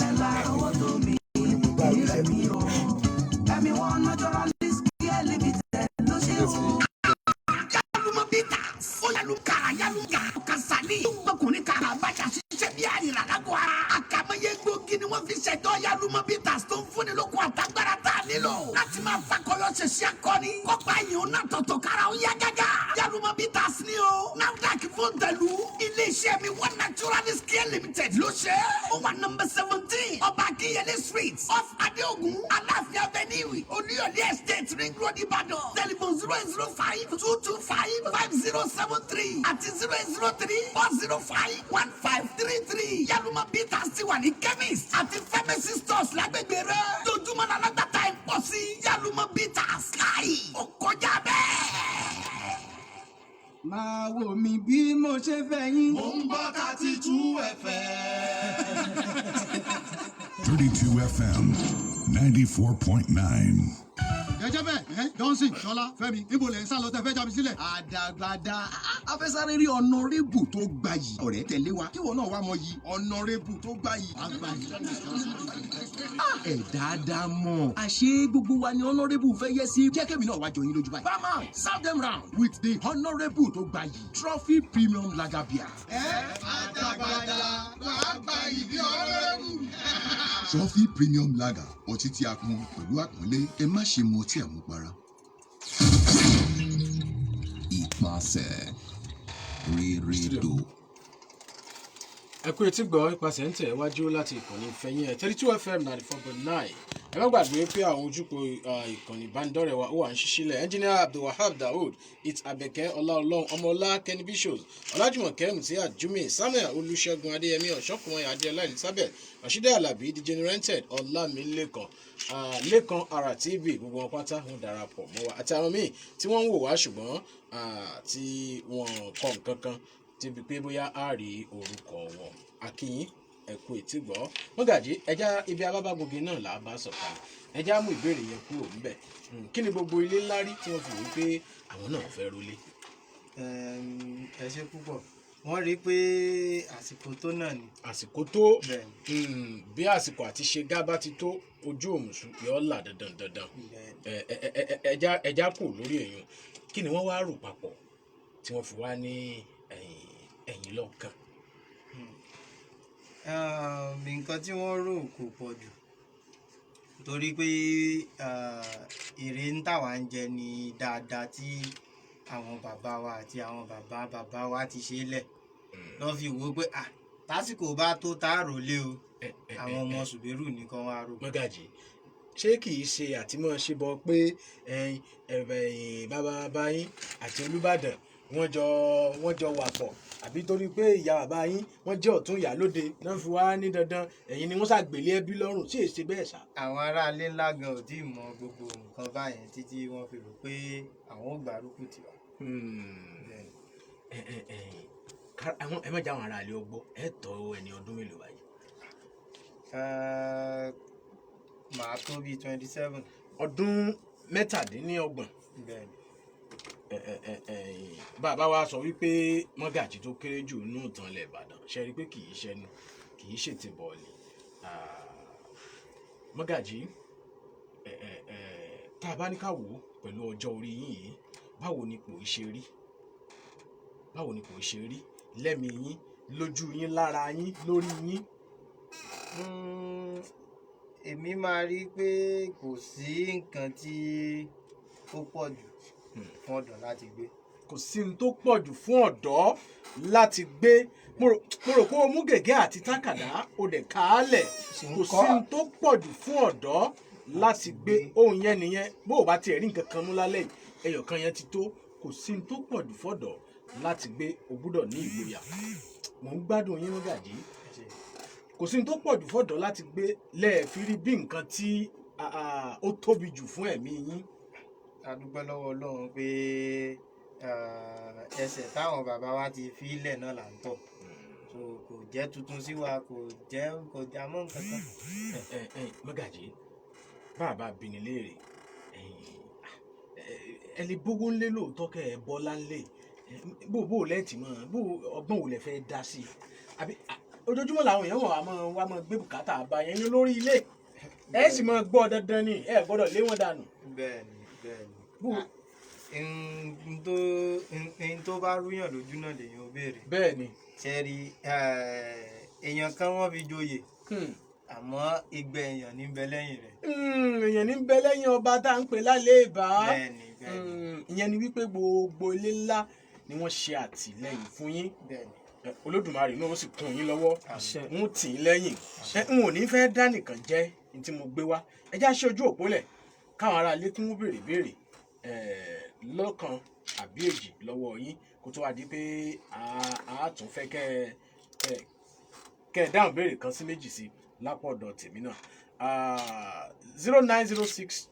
ní. gbọ́kùnrin kára bàjá ṣiṣẹ́ bí àrìrà lágọ̀ ara. àkàmọ́yé gbòógì ni wọ́n fi ṣẹ̀dọ̀ Yalumọ bitters tó ń fúnni lókun àtàgbára tá a nílò. láti máa fakọyọ ṣẹṣẹ akọni. kọ́pá yìí ó náà tọ̀tọ̀ kára ó yá gágá. Yalumọ bitters ni o. NAFDAC fún tẹ̀lú. iléeṣẹ́ mi One Naturalist Care Limited ló ṣe. ó wà nọ́mbà 17 ọba akínyẹlé street off Adelokun Aláàfin Avenue Olúyọ̀lé estate ring road Ìbàdàn. telephone 08052255073 àti 08034051533. Yalumọ bitters ti wà ní chemist àti pharmacy stores lágbègbè rẹ̀. lójúmọ́ náà lágbàtà ẹ̀ pọ̀ sí Yalumọ bitters káyì ó kọjá bẹ́ẹ̀. máa wò mí bí mo ṣe fẹ́ yín. mo ń bọ́ 32 FM. 32 FM 94.9. jẹjẹ bẹ́ẹ̀ Johnson Ṣọlá Fẹ́mi níbo lẹ ń sá lọ tẹ fẹ́ já mi sílẹ̀. àdàgbàdà afẹsáré rí ọ̀nàrẹ́bù tó gbayì ọ̀rẹ́ tẹ̀lé wa kí wọn náà wá mọ yìí ọ̀nàrẹ́bù tó gbayì. ẹ dáadáa mọ̀ àṣé gbogbo wa ni ọ̀nàrẹ́bù fẹ́ yẹ sí jẹ́kẹ́mi náà wá jọ yín lójú báyìí. bama serve them round with the ọ̀nàrẹ́bù tó gbayì trophy premium lager beer. àdàgbàdà wàá gbayì bí ọ̀nàrẹ́bù. Trophy premium lager ọtí tí a pọn pẹ̀lú àpọ́nlé ẹ má ṣe mu ọtí àmupara. Ipasẹ Reredo. ẹ kú etí gbọ́ Ipasẹ ń tẹ̀ wájú láti ìkànnì ìfẹ́yìn ẹ̀ 32 FM 94.9. ẹ má gbàgbé pé àwọn ojúpọ̀ ìkànnì ìbánidọ́rẹ̀ẹ́ wa ó wà ń ṣíṣílẹ̀ engineer Abdulwahab Daoud it Abẹ́kẹ́ Ọláọlọ́run ọmọọlá Kenny Bishop Ọlájùmọ̀kẹ́ Mutiat Jumi Samuel Olúṣẹ́gun Adéyẹmí Ọ̀ṣọ́kùnrin Adéọlá Elizabeth Rashida Alabi Degenerated Ọlámilékan Lékan Ara TV gbogbo wọn pátá wọn darapọ̀ mọ́ wa àti àwọn míì tí wọ́n ń wò wá ṣùgbọ́n tí wọ́n kọ nǹkan kan ti bí pé bóyá a rí orúkọ wọn akínyìn ẹ̀kú ètí gbọ́ Mogaji ẹja ibi abábágogi náà là á bá sọ̀tà ẹja mú ìbéèrè yẹn kúrò ńbẹ̀ kí ni gbogbo ilé ńlá rí tí wọ́n fi wí pé àwọn náà fẹ́ rólé. ẹ ṣe púpọ̀ wọ́n rí i pé àsìkò tó náà ni. àsìkò tó bí àsìkò àti ṣe gábá ti tó ojú òmùsùn yọ là dandan ẹja kù lórí èèyàn kí ni wọ́n wá rò papọ̀ tí wọ́n fi wá ní ẹ̀yìn lọ́kàn. nǹkan tí wọ́n rò kò pọ̀ jù torí pé èrè ń tà wá ń jẹ ní dáadáa tí àwọn bàbá wa àti àwọn bàbá wa ti ṣe lẹ̀ lọ́ fi wò ó pé tásìkò bá tó tá a rò lé o àwọn ọmọ Suberu nìkan wá rò. Mogaji ṣé kì í ṣe àtìmọ́ ṣe bọ pé bàbá yín àti Olúbàdàn wọ́n jọ wà pọ̀ àbí torí pé ìyá bàbá yín wọ́n jẹ́ ọ̀tún ìyálóde náà fi wá ní dandan ẹ̀yin ni wọ́n ṣàgbélé ẹbí lọ́rùn tí èsì bẹ́ẹ̀ ṣá. àwọn aráalé ńlá gan ò tí ì mọ gbogbo nǹkan báyẹn títí wọ́n fi rò pé àwọn ò gbárùkù tiwa. ẹ má já àwọn aráalé ọgbọ́ ẹ tọ́ ẹni ọdún mélòó báyìí. màá tó bíi 27. ọdún mẹ́tàdínlọ́gbọ̀n. bàbá wa sọ wípé Mogaji tó kéré jù nínú ìtàn ilẹ̀ Ìbàdàn ṣe rí pé kì í ṣẹnu kì í ṣètì bọ́ọ̀lì. Mogaji tá a bá ní ká wò ó pẹ̀lú ọjọ́ orí yín yìí báwo ni kò ṣe rí lẹ́mìí yín lójú yín lára yín lórí yín. èmi máa rí i pé kò sí nǹkan tí ó pọ̀ jù fún ọ̀dọ́ láti gbé. kò sí ní tó pọ̀ jù fún ọ̀dọ́ láti gbé mo rò pé o mú gègé àti tákàdá o dẹ̀ ká á lẹ̀ kò sí ní tó pọ̀ jù fún ọ̀dọ́ láti gbé ohun yẹn nìyẹn bó o bá tiẹ̀ rí nǹkan kan mú lálẹ́ ẹyọ̀ kan yẹn ti tó kò sí ní tó pọ̀ jù fọ́dọ̀ láti gbé o gbúdọ̀ ní ìgboyà mò ń gbádùn yín Mogaji kò sí ní tó pọ̀ jù fọ́dọ̀ láti gbé lẹ́ẹ̀fi rí bí nǹkan tí ó tóbi jù fún ẹ̀mí yín. a dúpẹ́ lọ́wọ́ Ọlọ́run pé ẹsẹ̀ táwọn bàbá wa ti fi ilẹ̀ náà là ń tọ̀ kò jẹ́ tuntun sí wa kò já mọ́ nǹkan kan. Mogaji bàbá bini léèrè ẹni gbogbo ńlẹ lóòótọ́ kẹ́ ẹ bọ́lá ńlẹ bó lẹ́ẹ̀tì mọ́ bó ọgbọ́n wò lẹ fẹ́ dá sí i àbí ojoojúmọ́ làwọn èèyàn wà máa gbé bùkátà àbáyẹn lórí ilé ẹ sì máa gbọ́ dandan ni ẹ gbọ́dọ̀ lé wọn dànù. bẹ́ẹ̀ni n tó bá rúyàn lójú náà lèyàn ó béèrè. bẹ́ẹ̀ ni. ṣẹ́rí èèyàn kan wọ́n fi joyè àmọ́ igbe èèyàn ní bẹ lẹ́yìn rẹ̀. èèyàn ní bẹ lẹ́yìn ọba tá à ń pè lálẹ́ ìbá. bẹ́ẹ̀ni ìyẹn ni wípé gbogbo ilé ńlá ni wọ́n ṣe àtìlẹ́yìn fún yín. Olódùmarè náà ó sì kún yín lọ́wọ́ ń tì í lẹ́yìn. n ò ní fẹ́ dá nìkan jẹ́ ní tí mo gbé wá ẹ já ṣe ojú òpó lẹ̀ káwọn ará ilé kí wọ́n béèrè lọ́kàn àbí èjì lọ́wọ́ yín kó tó wá di pé a tún fẹ́ kẹ́ ẹ dáhùn béèrè kan sí méjì sí lápò ọ̀dọ̀ tèmi náà 0906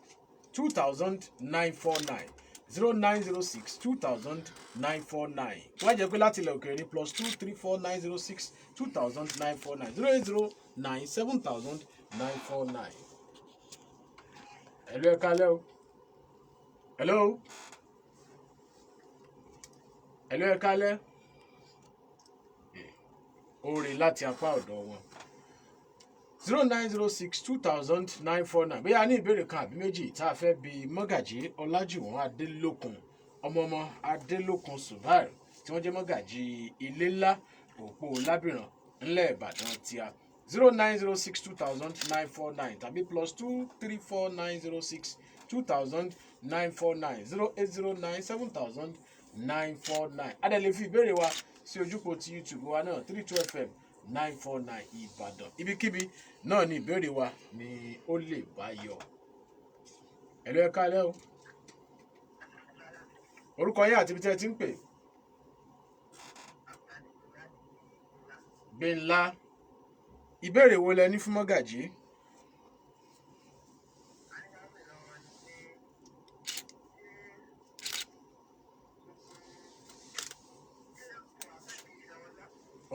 2000 949 0906 2000 949 wọ́n á jẹ́ pé láti ilẹ̀ òkèèrè ní +234 906 2000 949 080 7000 949. Hello, ẹ kálẹ́ o. Hello. Hello, ẹ kálẹ́. Oore láti apá ọ̀dọ̀ wọn. 0906 2000 949 bóyá ní ìbéèrè kan àbí méjì tá a fẹ́ bi Mogaji Olajuwon Adelokun ọmọ Adelokun Subair tí wọ́n jẹ́ Mogaji ilé ńlá òpó lábìrán ńlẹ̀ Ìbàdàn tíá 0906 2000 949 tàbí +234 906 2000 949 0809 7000 949 adẹ̀lẹ̀ fi ìbéèrè wa sí ojúpọ̀ ti YouTube wa náà 32FM 949 Ìbàdàn ibikíbi náà ni ìbéèrè wa ni ó lè bá yọ. Hello, ẹ káalẹ́ o. Orúkọ yín àti ibi tí ẹ ti ń pè. Gbẹ̀nlá ìbéèrè wo lẹ ní fún Mogaji?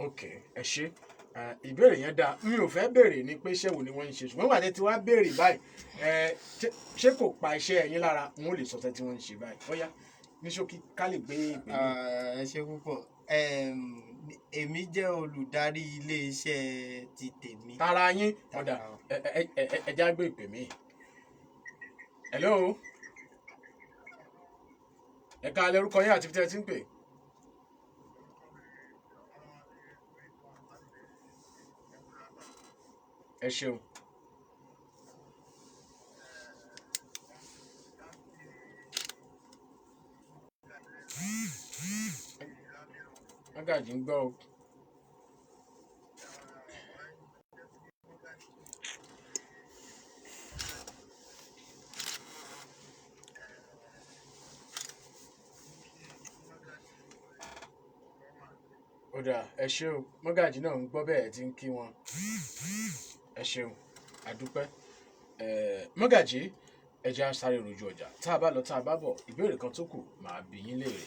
Ok, ẹ ṣé. Ìbéèrè yẹn dáa mi ò fẹ́ béèrè ni pé iṣẹ́ wo ni wọ́n ń ṣe ṣùgbọ́n wà ní tí wàá béèrè báyìí ṣé kò pa iṣẹ́ ẹ̀yin lára wọn ò lè sọ tí wọ́n ń ṣe báyìí bóyá ní ṣókí ká lè gbé ìpè ní. ẹ ṣé púpọ̀ èmi jẹ́ olùdarí iléeṣẹ́ ti tèmi. tara yín ọ̀dà ẹja gbé ìpè mí. Hello. Ẹ káalẹ́ orúkọ yín àti ibi tí ẹ ti ń pè. Ẹ ṣeun. Mogaji ń gbọ́ o. Ọ̀dà ẹ ṣé o Mogaji náà ń gbọ́ bẹ́ẹ̀ tí ń kí wọn. Ẹ ṣeun àdúpẹ́ Mogaji ẹja sáré rojú ọjà tá a bá lọ tá a bá bọ̀ ìbéèrè kan tó kù màá bi yín léèrè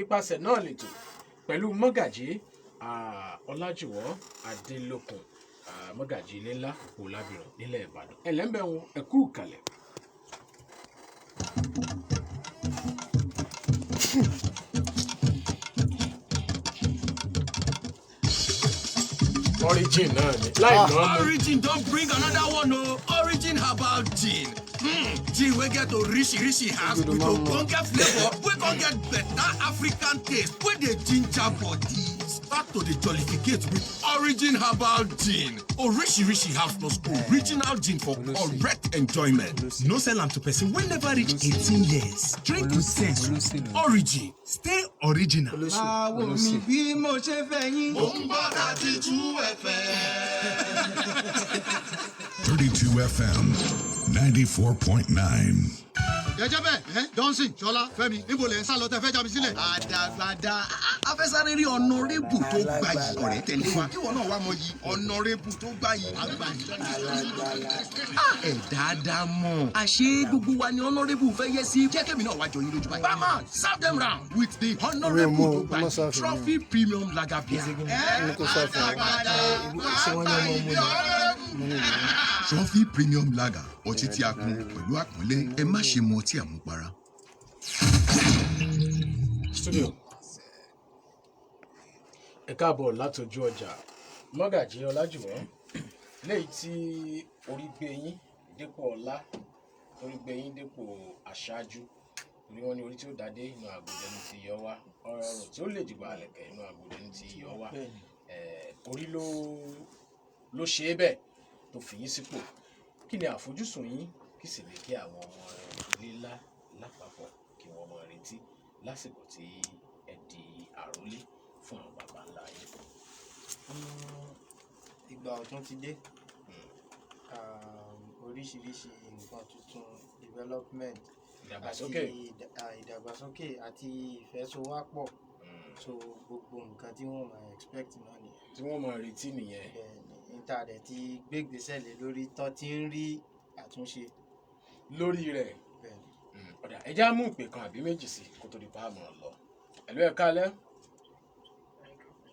Ipasẹ náà lètò pẹ̀lú Mogaji Olajuwon Adelokun Mogaji ilé ńlá òpó lábìrán nílẹ̀ Ìbàdàn ẹlẹ́mbẹ̀ wọn ẹ kú kalẹ̀. Origin náà ni láì náà mú. Origin don bring another one o Origin herbal gin. Gin wey get orishirishi herbs with ogbonge flavour wey come get better African taste wey dey ginger body. Start to dey jollificate with Origin herbal gin. Orishirishi herbs plus original gin for correct enjoyment. No sell am to person wey never reach 18 years. Drink with sense. Origin stay original. Báwo mi bí mo ṣe fẹ́ yín. Mo ń bọ́ láti 32 FM 94.9. jẹjẹ bẹ́ẹ̀ Johnson Ṣọlá Fẹ́mi níbo lẹ ń sá lọ tẹ fẹ́ já mi sílẹ̀. àdàgbàdà afẹsáré rí ọ̀nàrẹ́bù tó gbà yìí ọ̀rẹ́ tẹ̀lé wa kí wọn náà wá mọ yìí ọ̀nàrẹ́bù tó gbà yìí. ẹ dáadáa mọ̀ àṣé gbogbo wa ni ọ̀nàrẹ́bù fẹ́ yẹ sí jẹ́ kẹ́mi náà wá jọ yín lójú báyìí. Barman serve them round with the ọ̀nàrẹ́bù tó gbà yìí trophy premium lager beer. Trophy premium lager ọtí tí a kún pẹ̀lú àpọ́nlé ẹ má ṣe mu ọtí àmupara. Studio ẹ káàbọ̀ látọjú ọjà Mogaji Olajuwon léyìí tí orí gbé yín dépò ọlá orí gbé yín dépò aṣáájú torí wọ́n ní orí tí ó dádé inú àgùdẹ ní ti yọ wá ọrùn tí ó lè dìgbà àlẹ̀kẹ̀ inú àgùdẹ ní ti yọ wá orí ló ṣe é bẹ́ẹ̀ tó fi yín sípò kí ni àfojúsùn yín kí sì lè kí àwọn ọmọ ilé ńlá lápapọ̀ kí wọ́n mọ retí lásìkò tí ẹ di àrólé fún àwọn baba ńlá yín. Ìgbà ọ̀tun ti dé oríṣiríṣi nǹkan tuntun development ìdàgbàsókè àti ìfẹ́sowápọ̀ so gbogbo nǹkan tí wọ́n máa expect náà nìyẹn. Tí wọ́n máa retí nìyẹn. Internet ti gbégbèsè lé lórí tán tí ń rí àtúnṣe lórí rẹ̀. Ọ̀dà ẹja mú ìpè kan àbí méjì sí kó tó di pa àmọ́ lọ. Ẹ̀lú ẹ káalẹ́.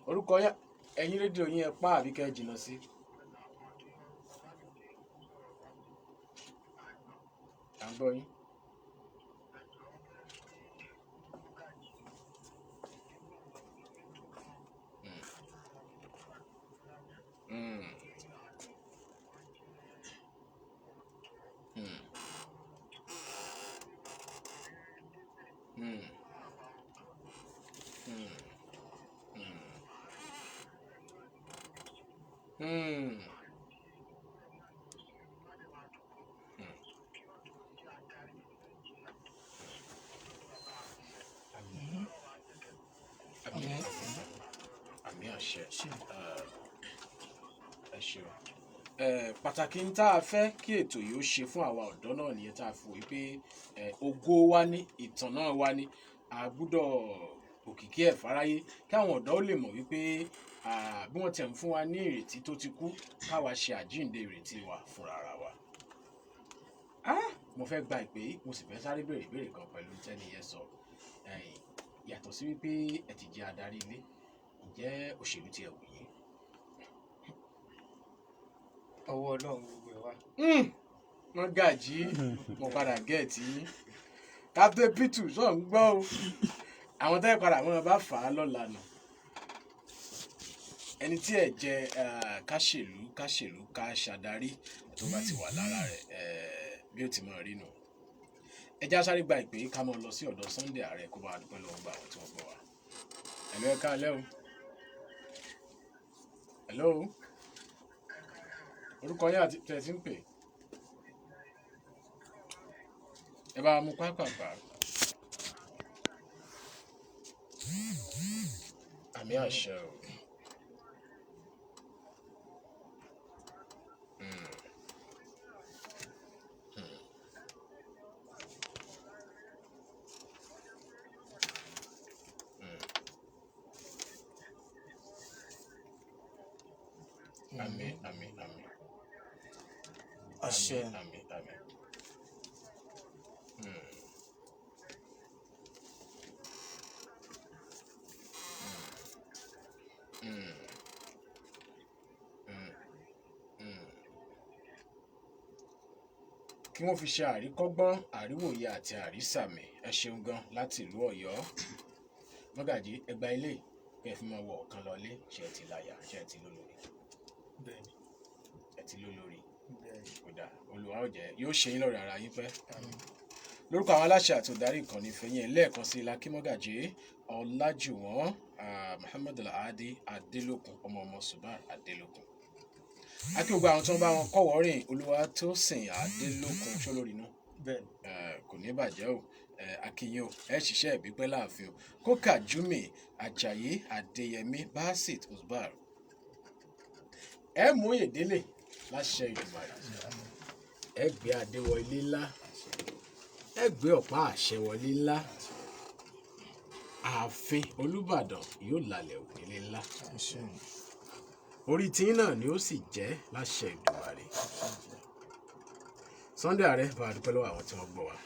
Orúkọ ẹ̀yin rédíò yín ẹ pa àbí kẹ́ jìnnà sí. À ń gbọ́ yín. Àmì àṣẹ. Ẹ ṣeun. Pàtàkì ń tá a fẹ́ kí ètò yìí ó ṣe fún àwa ọ̀dọ́ náà nìyẹn tá a fi wí pé ògo wa ní ìtàn náà wa ní a gbúdọ̀ òkìkí ẹ̀ fáráyé kí àwọn ọ̀dọ́ ó lè mọ̀ wípé bí wọ́n tẹ̀ ń fún wa ní ìrètí tó ti kú káwa ṣe àjíǹde ìrètí wa fúnra ara wa. Mo fẹ́ gba ìpè mo sì fẹ́ sáré béèrè ìbéèrè kan pẹ̀lú tẹ́ni yẹn sọ yàtọ̀ sí wípé ẹ ti jẹ́ adarí ilé ǹjẹ́ òṣèlú ti ẹ̀ wù yín? Ọwọ́ Ọlọ́run gbogbo ẹ̀ wá. Mogaji mo padà gẹ̀ẹ́tì yín Captain Pitu sọ ń gbọ́ o àwọn tẹ́ padà mọ́ bá fà á lọ́la nù ẹni tí ẹ jẹ káṣèlú ká ṣàdarí tó bá ti wà lára rẹ̀ bí ó ti mọ̀ rí nù. Ẹ já sáré gba ìpè ká mọ́ lọ sí ọ̀dọ̀ Sunday Ààrẹ kó bá dúpẹ́ lọ́wọ́ gba àwọn tí wọ́n gbọ́ wa. Ẹ̀lú ẹ káalẹ́ o. Hello. Orúkọ yín àti tẹ̀ sí ń pè. Ẹ bá mú pápápá. Àmì àṣẹ o. Àmín. Àṣẹ. Àmín. Kí wọ́n fi ṣe àríkọ́gbọ́n àríwòye àti àrísàmì ẹ ṣeun gan láti ìlú Ọ̀yọ́. Mogaji ẹgbà ilé kẹ́ fi máa wọ ọ̀kan lọlé ṣe ti láyà ṣe ti lólórí. Bẹ́ẹ̀ni. Ẹ ti lólórí. Bẹ́ẹ̀ni. Kódà Olúwa ó jẹ́ yóò ṣe yín lọ́rọ̀ ara yín pẹ́. Lórúkọ àwọn aláṣẹ àti olùdarí ìkànnì ìfẹ́yìn lẹ́ẹ̀kan sí Ilá kí Mogaji Olajuwon Mhd-l-Ahdi Adelokun ọmọ Subair Adelokun. Akí gbogbo àwọn tó ń bá wọn kọ́wọ́ rìn Olúwatósìn Adelokun ṣólórí inú. Bẹ́ẹ̀ni. Kò ní bàjẹ́ o akínyìn o ẹ ṣiṣẹ́ ìbípẹ́ láàfin o Kókà Júmì Àjàyí Adéyẹmí Basit Subair ẹ mú ìdílé láṣẹ Ìdùmarè ẹ gbé adé wọ ilé ńlá ẹ gbé ọ̀pá àṣẹ wọlé ńlá ààfin Olúbàdàn yóò lálẹ́ ònílé ńlá orí tí náà ni ó sì jẹ́ láṣẹ Ìdùmarè. Sunday Ààrẹ bá a dúpẹ́ lọ́wọ́ àwọn tí wọ́n gbọ́ wa.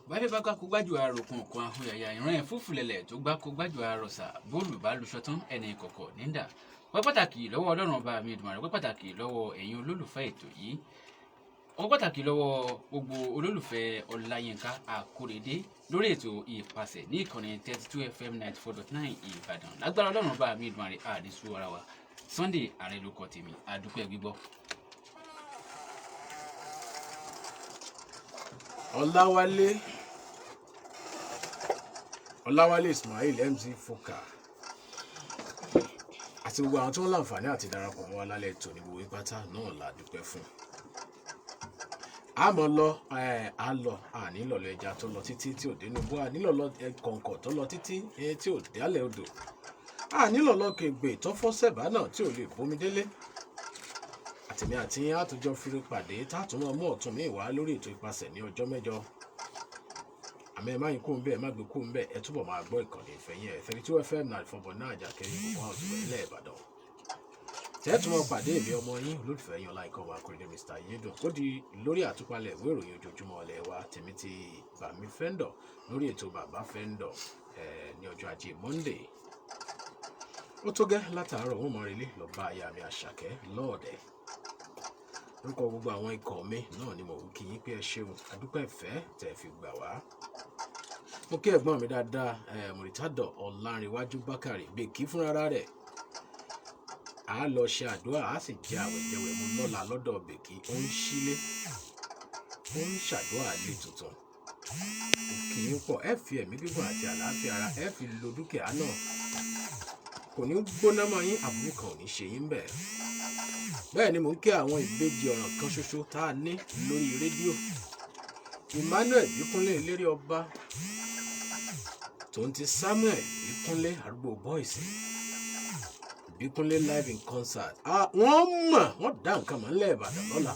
Bálẹ̀ bá kó gbájú àròkùn kan ahun yàyà ìran ẹ̀ fúfúlẹ̀lẹ̀ tó gbá kó gbájú àròsà bóòlù bá lu ṣọtán ẹni kọ̀kọ̀ níndà. Wọ́n pàtàkì lọ́wọ́ Ọlọ́run ọba mi Èdùmàrè wọ́n pàtàkì lọ́wọ́ ẹ̀yin olólùfẹ́ ètò yìí. Wọ́n pàtàkì lọ́wọ́ gbogbo olólùfẹ́ Ọláyínká Àkórèdé lórí ètò Ipasẹ ní ìkànnì 32 FM 94.9 Ìbàdàn. Lágbára Ọlọ́run ọba mi Èdùmàrè àdísú ara wa. Sunday Ààrẹ ló kọ tèmi àdúpẹ́ gbígbọ́. Ọláwálé Ọláwálé Ismail MC Foka àti gbogbo àwọn tí wọ́n láǹfààní àti darapọ̀ mọ́ wa lálẹ́ ètò ní gbogbo ìpátá náà la dúpẹ́ fún. àmọ́ lọ ànílọ̀lọ́ ẹja tó lọ títí tí ò dénú bó ànílọ̀lọ́ kọ̀ǹkọ̀ tó lọ títí tí ò dálẹ̀ odò ànílọ̀lọ́ kègbè tó fọ́ sẹ̀bá náà tí ò lè bómi délé. Àtẹ̀mí àti àtúnjọ firi pàdé tátùmọ̀ mú ọ̀tún mi wá lórí ètò Ipasẹ̀ ní ọjọ́ mẹ́jọ. Àmọ́ ẹ má yín kú ń bẹ́ẹ̀, ẹ má gbé kú ń bẹ́ẹ̀, ẹ túbọ̀ máa gbọ́ ìkànnì ìfẹ̀yìn ẹ̀ 32 FM 94.9 Àjàkẹ́rin gbogbo àwọn òṣùwọ̀n ilẹ̀ Ìbàdàn. Tẹ́tùmọ̀ pàdé èmi ọmọ yín olólùfẹ́ yín Ọláìkọ́ wa kúrẹ́dẹ́ MrAyedun ó di lórí àtúpalẹ̀ ìwé ìròyìn ojoojúmọ́ ọ̀lẹ́ wa tèmi ti Bàmí Fẹ́ńdọ̀ lórí ètò Bàbá Fẹ́ńdọ̀ ní ọjọ́ Ajé Monday. Ó tó gẹ́ látàárọ̀ wọn mọ̀ relé lọ bá aya mi Àṣàkẹ́ lọ́ọ̀dẹ̀. Orúkọ gbogbo àwọn ikọ̀ mi náà ni mò ń kí yín pé ẹ ṣeun àdúpẹ́ ìfẹ́ tẹ́ fi gbà wá. Mo kí ẹ̀gbọ́n mi dáadáa Mhd-l-Ahdi Ọlárìnwájú Bákàrè Bèkí fúnra rẹ̀. A lọ ṣe àdúrà a sì jẹ àwẹ̀jẹwẹ̀ mu lọ́la lọ́dọ̀ Bèkí ó ń sílé ó ń ṣàdúrà lé tuntun. Kì í pọ̀ ẹ fi ẹ̀mí gígùn àti àlàáfíà ara ẹ fi lo dúkìá náà. Kò ní gbóná mọ́ yín àbúrò kan ò ní ṣe yín bẹ́ẹ̀. Bẹ́ẹ̀ ni mò ń kí àwọn ìbejì ọ̀ràn kan ṣoṣo tá a ní lórí rédíò. Emmanuel Bíkúnlé eléré ọba tòun ti Samuel Bíkúnlé arúgbó boys Bíkúnlé live in concert. Wọ́n dá nǹkan mọ́ nílẹ̀ Ìbàdàn lọ́la.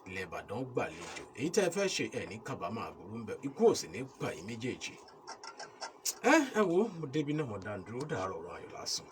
Ilẹ̀ Ìbàdàn gbàlejò èyí tẹ́ ẹ fẹ́ ṣe ẹ̀ ní kábàámọ̀ àbúrú ń bẹ ikú ò sì ní pa yín méjèèjì. Ẹ wo mo débi náà mo dá ń dúró dàárọ̀ ọ̀rọ̀ ayọ̀ lásán.